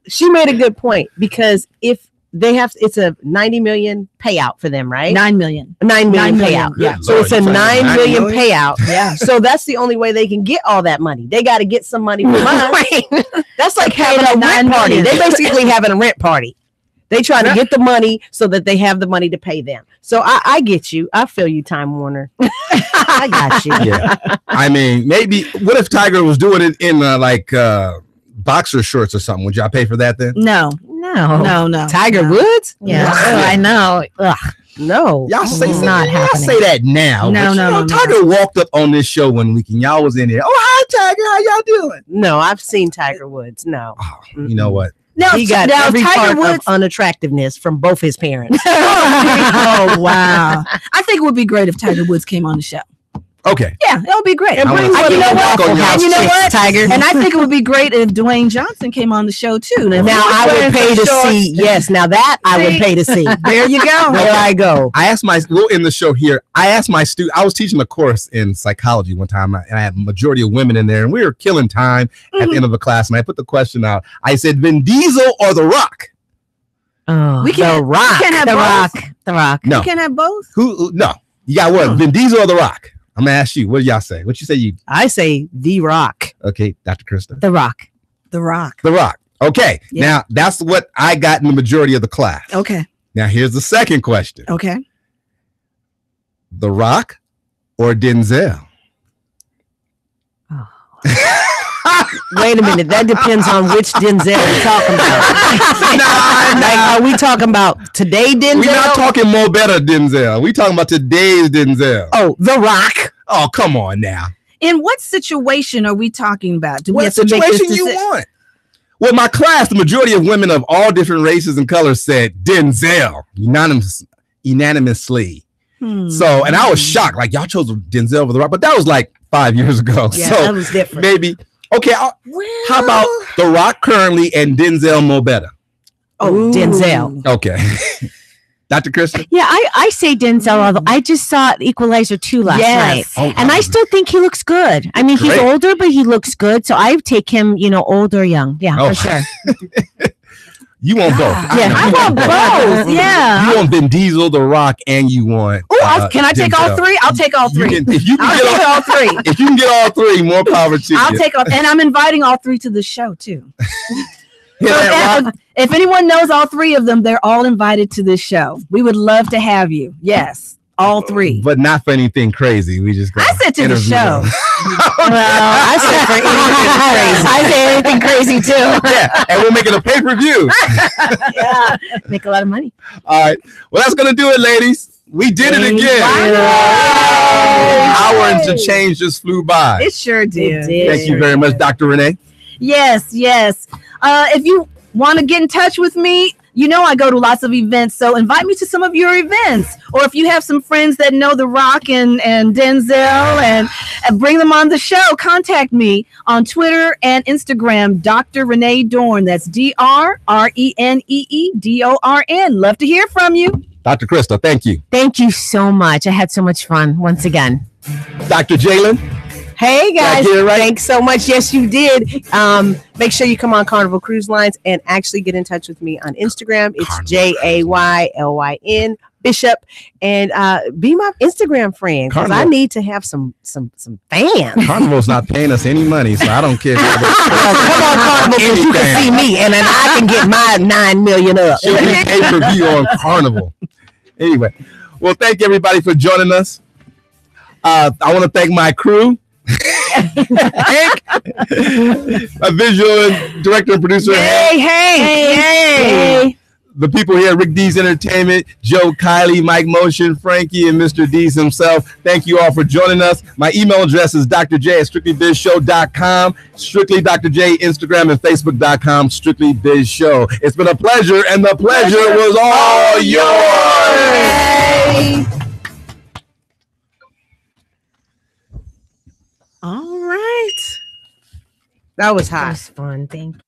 G: she made a good point because if they have, it's a 90 million payout for them, right?
E: 9 million.
G: 9 million
E: 9 million.
G: payout.
E: Yeah.
G: So it's a 9 million payout.
E: Yeah.
G: So that's the only way they can get all that money. They got to get some money from us. That's like having a rent party. They basically having a rent party. They try to get the money so that they have the money to pay them. So I get you. I feel you, Time Warner. I got you.
C: Yeah. I mean, maybe, what if Tiger was doing it in boxer shorts or something? Would y'all pay for that then?
E: No.
G: Tiger Woods?
F: Yeah, I know. Ugh.
G: No.
C: Y'all say
F: It's not
C: y'all
F: happening.
C: say that now.
E: No,
C: but,
E: no.
C: Tiger walked up on this show one week and y'all was in here. Oh, hi Tiger, how y'all doing?
G: No, I've seen Tiger Woods. No.
C: Oh, you know what?
E: Now,
G: He got every
E: Tiger
G: part
E: Woods.
G: of unattractiveness from both his parents.
E: Oh wow! I think it would be great if Tiger Woods came on the show.
C: Okay.
E: Yeah, it'll be great.
G: And
C: I
G: bring
C: wanna
G: one
C: see
G: of
C: you
G: the
C: walk on
G: waffle
C: y'all's
G: house
E: And you know
G: chicks,
E: what?
G: Tiger.
E: And I think it would be great if Dwayne Johnson came on the show too. Now
G: Now I would pay to see. Yes, now that I would pay to see.
E: There you go.
G: There I go.
C: I asked we'll end the show here. I asked my student, I was teaching a course in psychology one time, and I had a majority of women in there, and we were killing time at the end of the class. And I put the question out. I said, Vin Diesel or The Rock?
F: Oh,
E: We can't,
G: The Rock.
E: we can't have
F: The
E: both.
F: Rock. The Rock.
C: No.
E: We can't have both.
C: Who? No. You got what? Vin Diesel or The Rock? I'm gonna ask you. What do y'all say? What you say? You
G: I say The Rock.
C: okay, Dr. Crysta?
F: The Rock.
E: The Rock.
C: The Rock. Okay.
E: Yeah.
C: Now that's what I got in the majority of the class.
E: Okay.
C: Now here's the second question:
E: Okay.
C: The Rock or Denzel?
G: Wait a minute. That depends on which Denzel we're talking about. Like, are we talking about today Denzel?
C: We're not talking more better Denzel. We talking about today's Denzel.
G: Oh, The Rock.
C: Oh, come on now.
E: In what situation are we talking about? Do we
C: What
E: have to make this
C: situation you
E: decision?
C: want? Well, my class, the majority of women of all different races and colors said Denzel unanimously. So, and I was shocked. Like, y'all chose Denzel over The Rock, but that was like 5 years ago.
G: Yeah,
C: so
G: that was different.
C: maybe. Okay, how about The Rock currently and Denzel more better?
G: Oh, Denzel.
C: Okay. Dr. Crysta?
F: Yeah, I say Denzel, although I just saw Equalizer 2 last night.
C: Oh,
F: And I still think he looks good. I mean, he's
C: Great.
F: older, but he looks good. So I take him, old or young. Yeah,
C: Oh.
F: for sure.
C: You want both.
F: Yeah,
E: I want both. Yeah.
C: You want Vin Diesel, The Rock, and you want.
E: Can I take all
C: Denzel.
E: three? I'll take all three.
C: If you can
E: I'll
C: get
E: take
C: all,
E: all three.
C: if you can get all three, more power to
E: I'll
C: you.
E: take all, and I'm inviting all three to the show too.
C: Hear that, Rock?
E: If anyone knows all three of them, they're all invited to this show. We would love to have you. Yes, all three.
C: But not for anything crazy. We just.
E: I said to the
C: interview
E: show.
C: them.
F: I said for anything crazy. I say anything crazy too.
C: Yeah, and we'll make it a pay-per-view.
F: Yeah, make a lot of money.
C: All right. Well, that's gonna do it, ladies. We did it again. Hour and some change just flew by.
E: It sure did.
C: Thank you very much, Dr. Renee.
E: Yes. If you want to get in touch with me, I go to lots of events, so invite me to some of your events. Or if you have some friends that know The Rock and Denzel and bring them on the show, contact me on Twitter and Instagram, Dr. Renee Dorn. That's DrReneeDorn. Love to hear from you.
C: Dr. Crysta, thank you.
F: Thank you so much. I had so much fun once again.
C: Dr. Jaylyn.
G: Hey guys,
C: Did I get it right?
G: thanks so much. Yes, you did. Make sure you come on Carnival Cruise Lines and actually get in touch with me on Instagram. It's JAYLYN Bishop, and be my Instagram friend because I
C: Carnival.
G: need to have some fans.
C: Carnival's not paying us any money, so I don't care.
G: Come on, Carnival, because you can see me, and then I can get my 9 million up.
C: She'll be pay-per-view on Carnival. Anyway, well, thank you everybody for joining us. I want to thank my crew. Hank, a visual director and producer.
E: Hey.
C: The people here, Rick D's Entertainment, Joe, Kylie, Mike Motion, Frankie, and Mr. D's himself. Thank you all for joining us. My email address is drj@strictlybizshow.com, Strictly Dr. J, Instagram and Facebook.com, Strictly Biz Show. It's been a pleasure, and the pleasure was all yours.
E: All right.
G: That was
F: That
G: hot.
F: was fun. Thank you.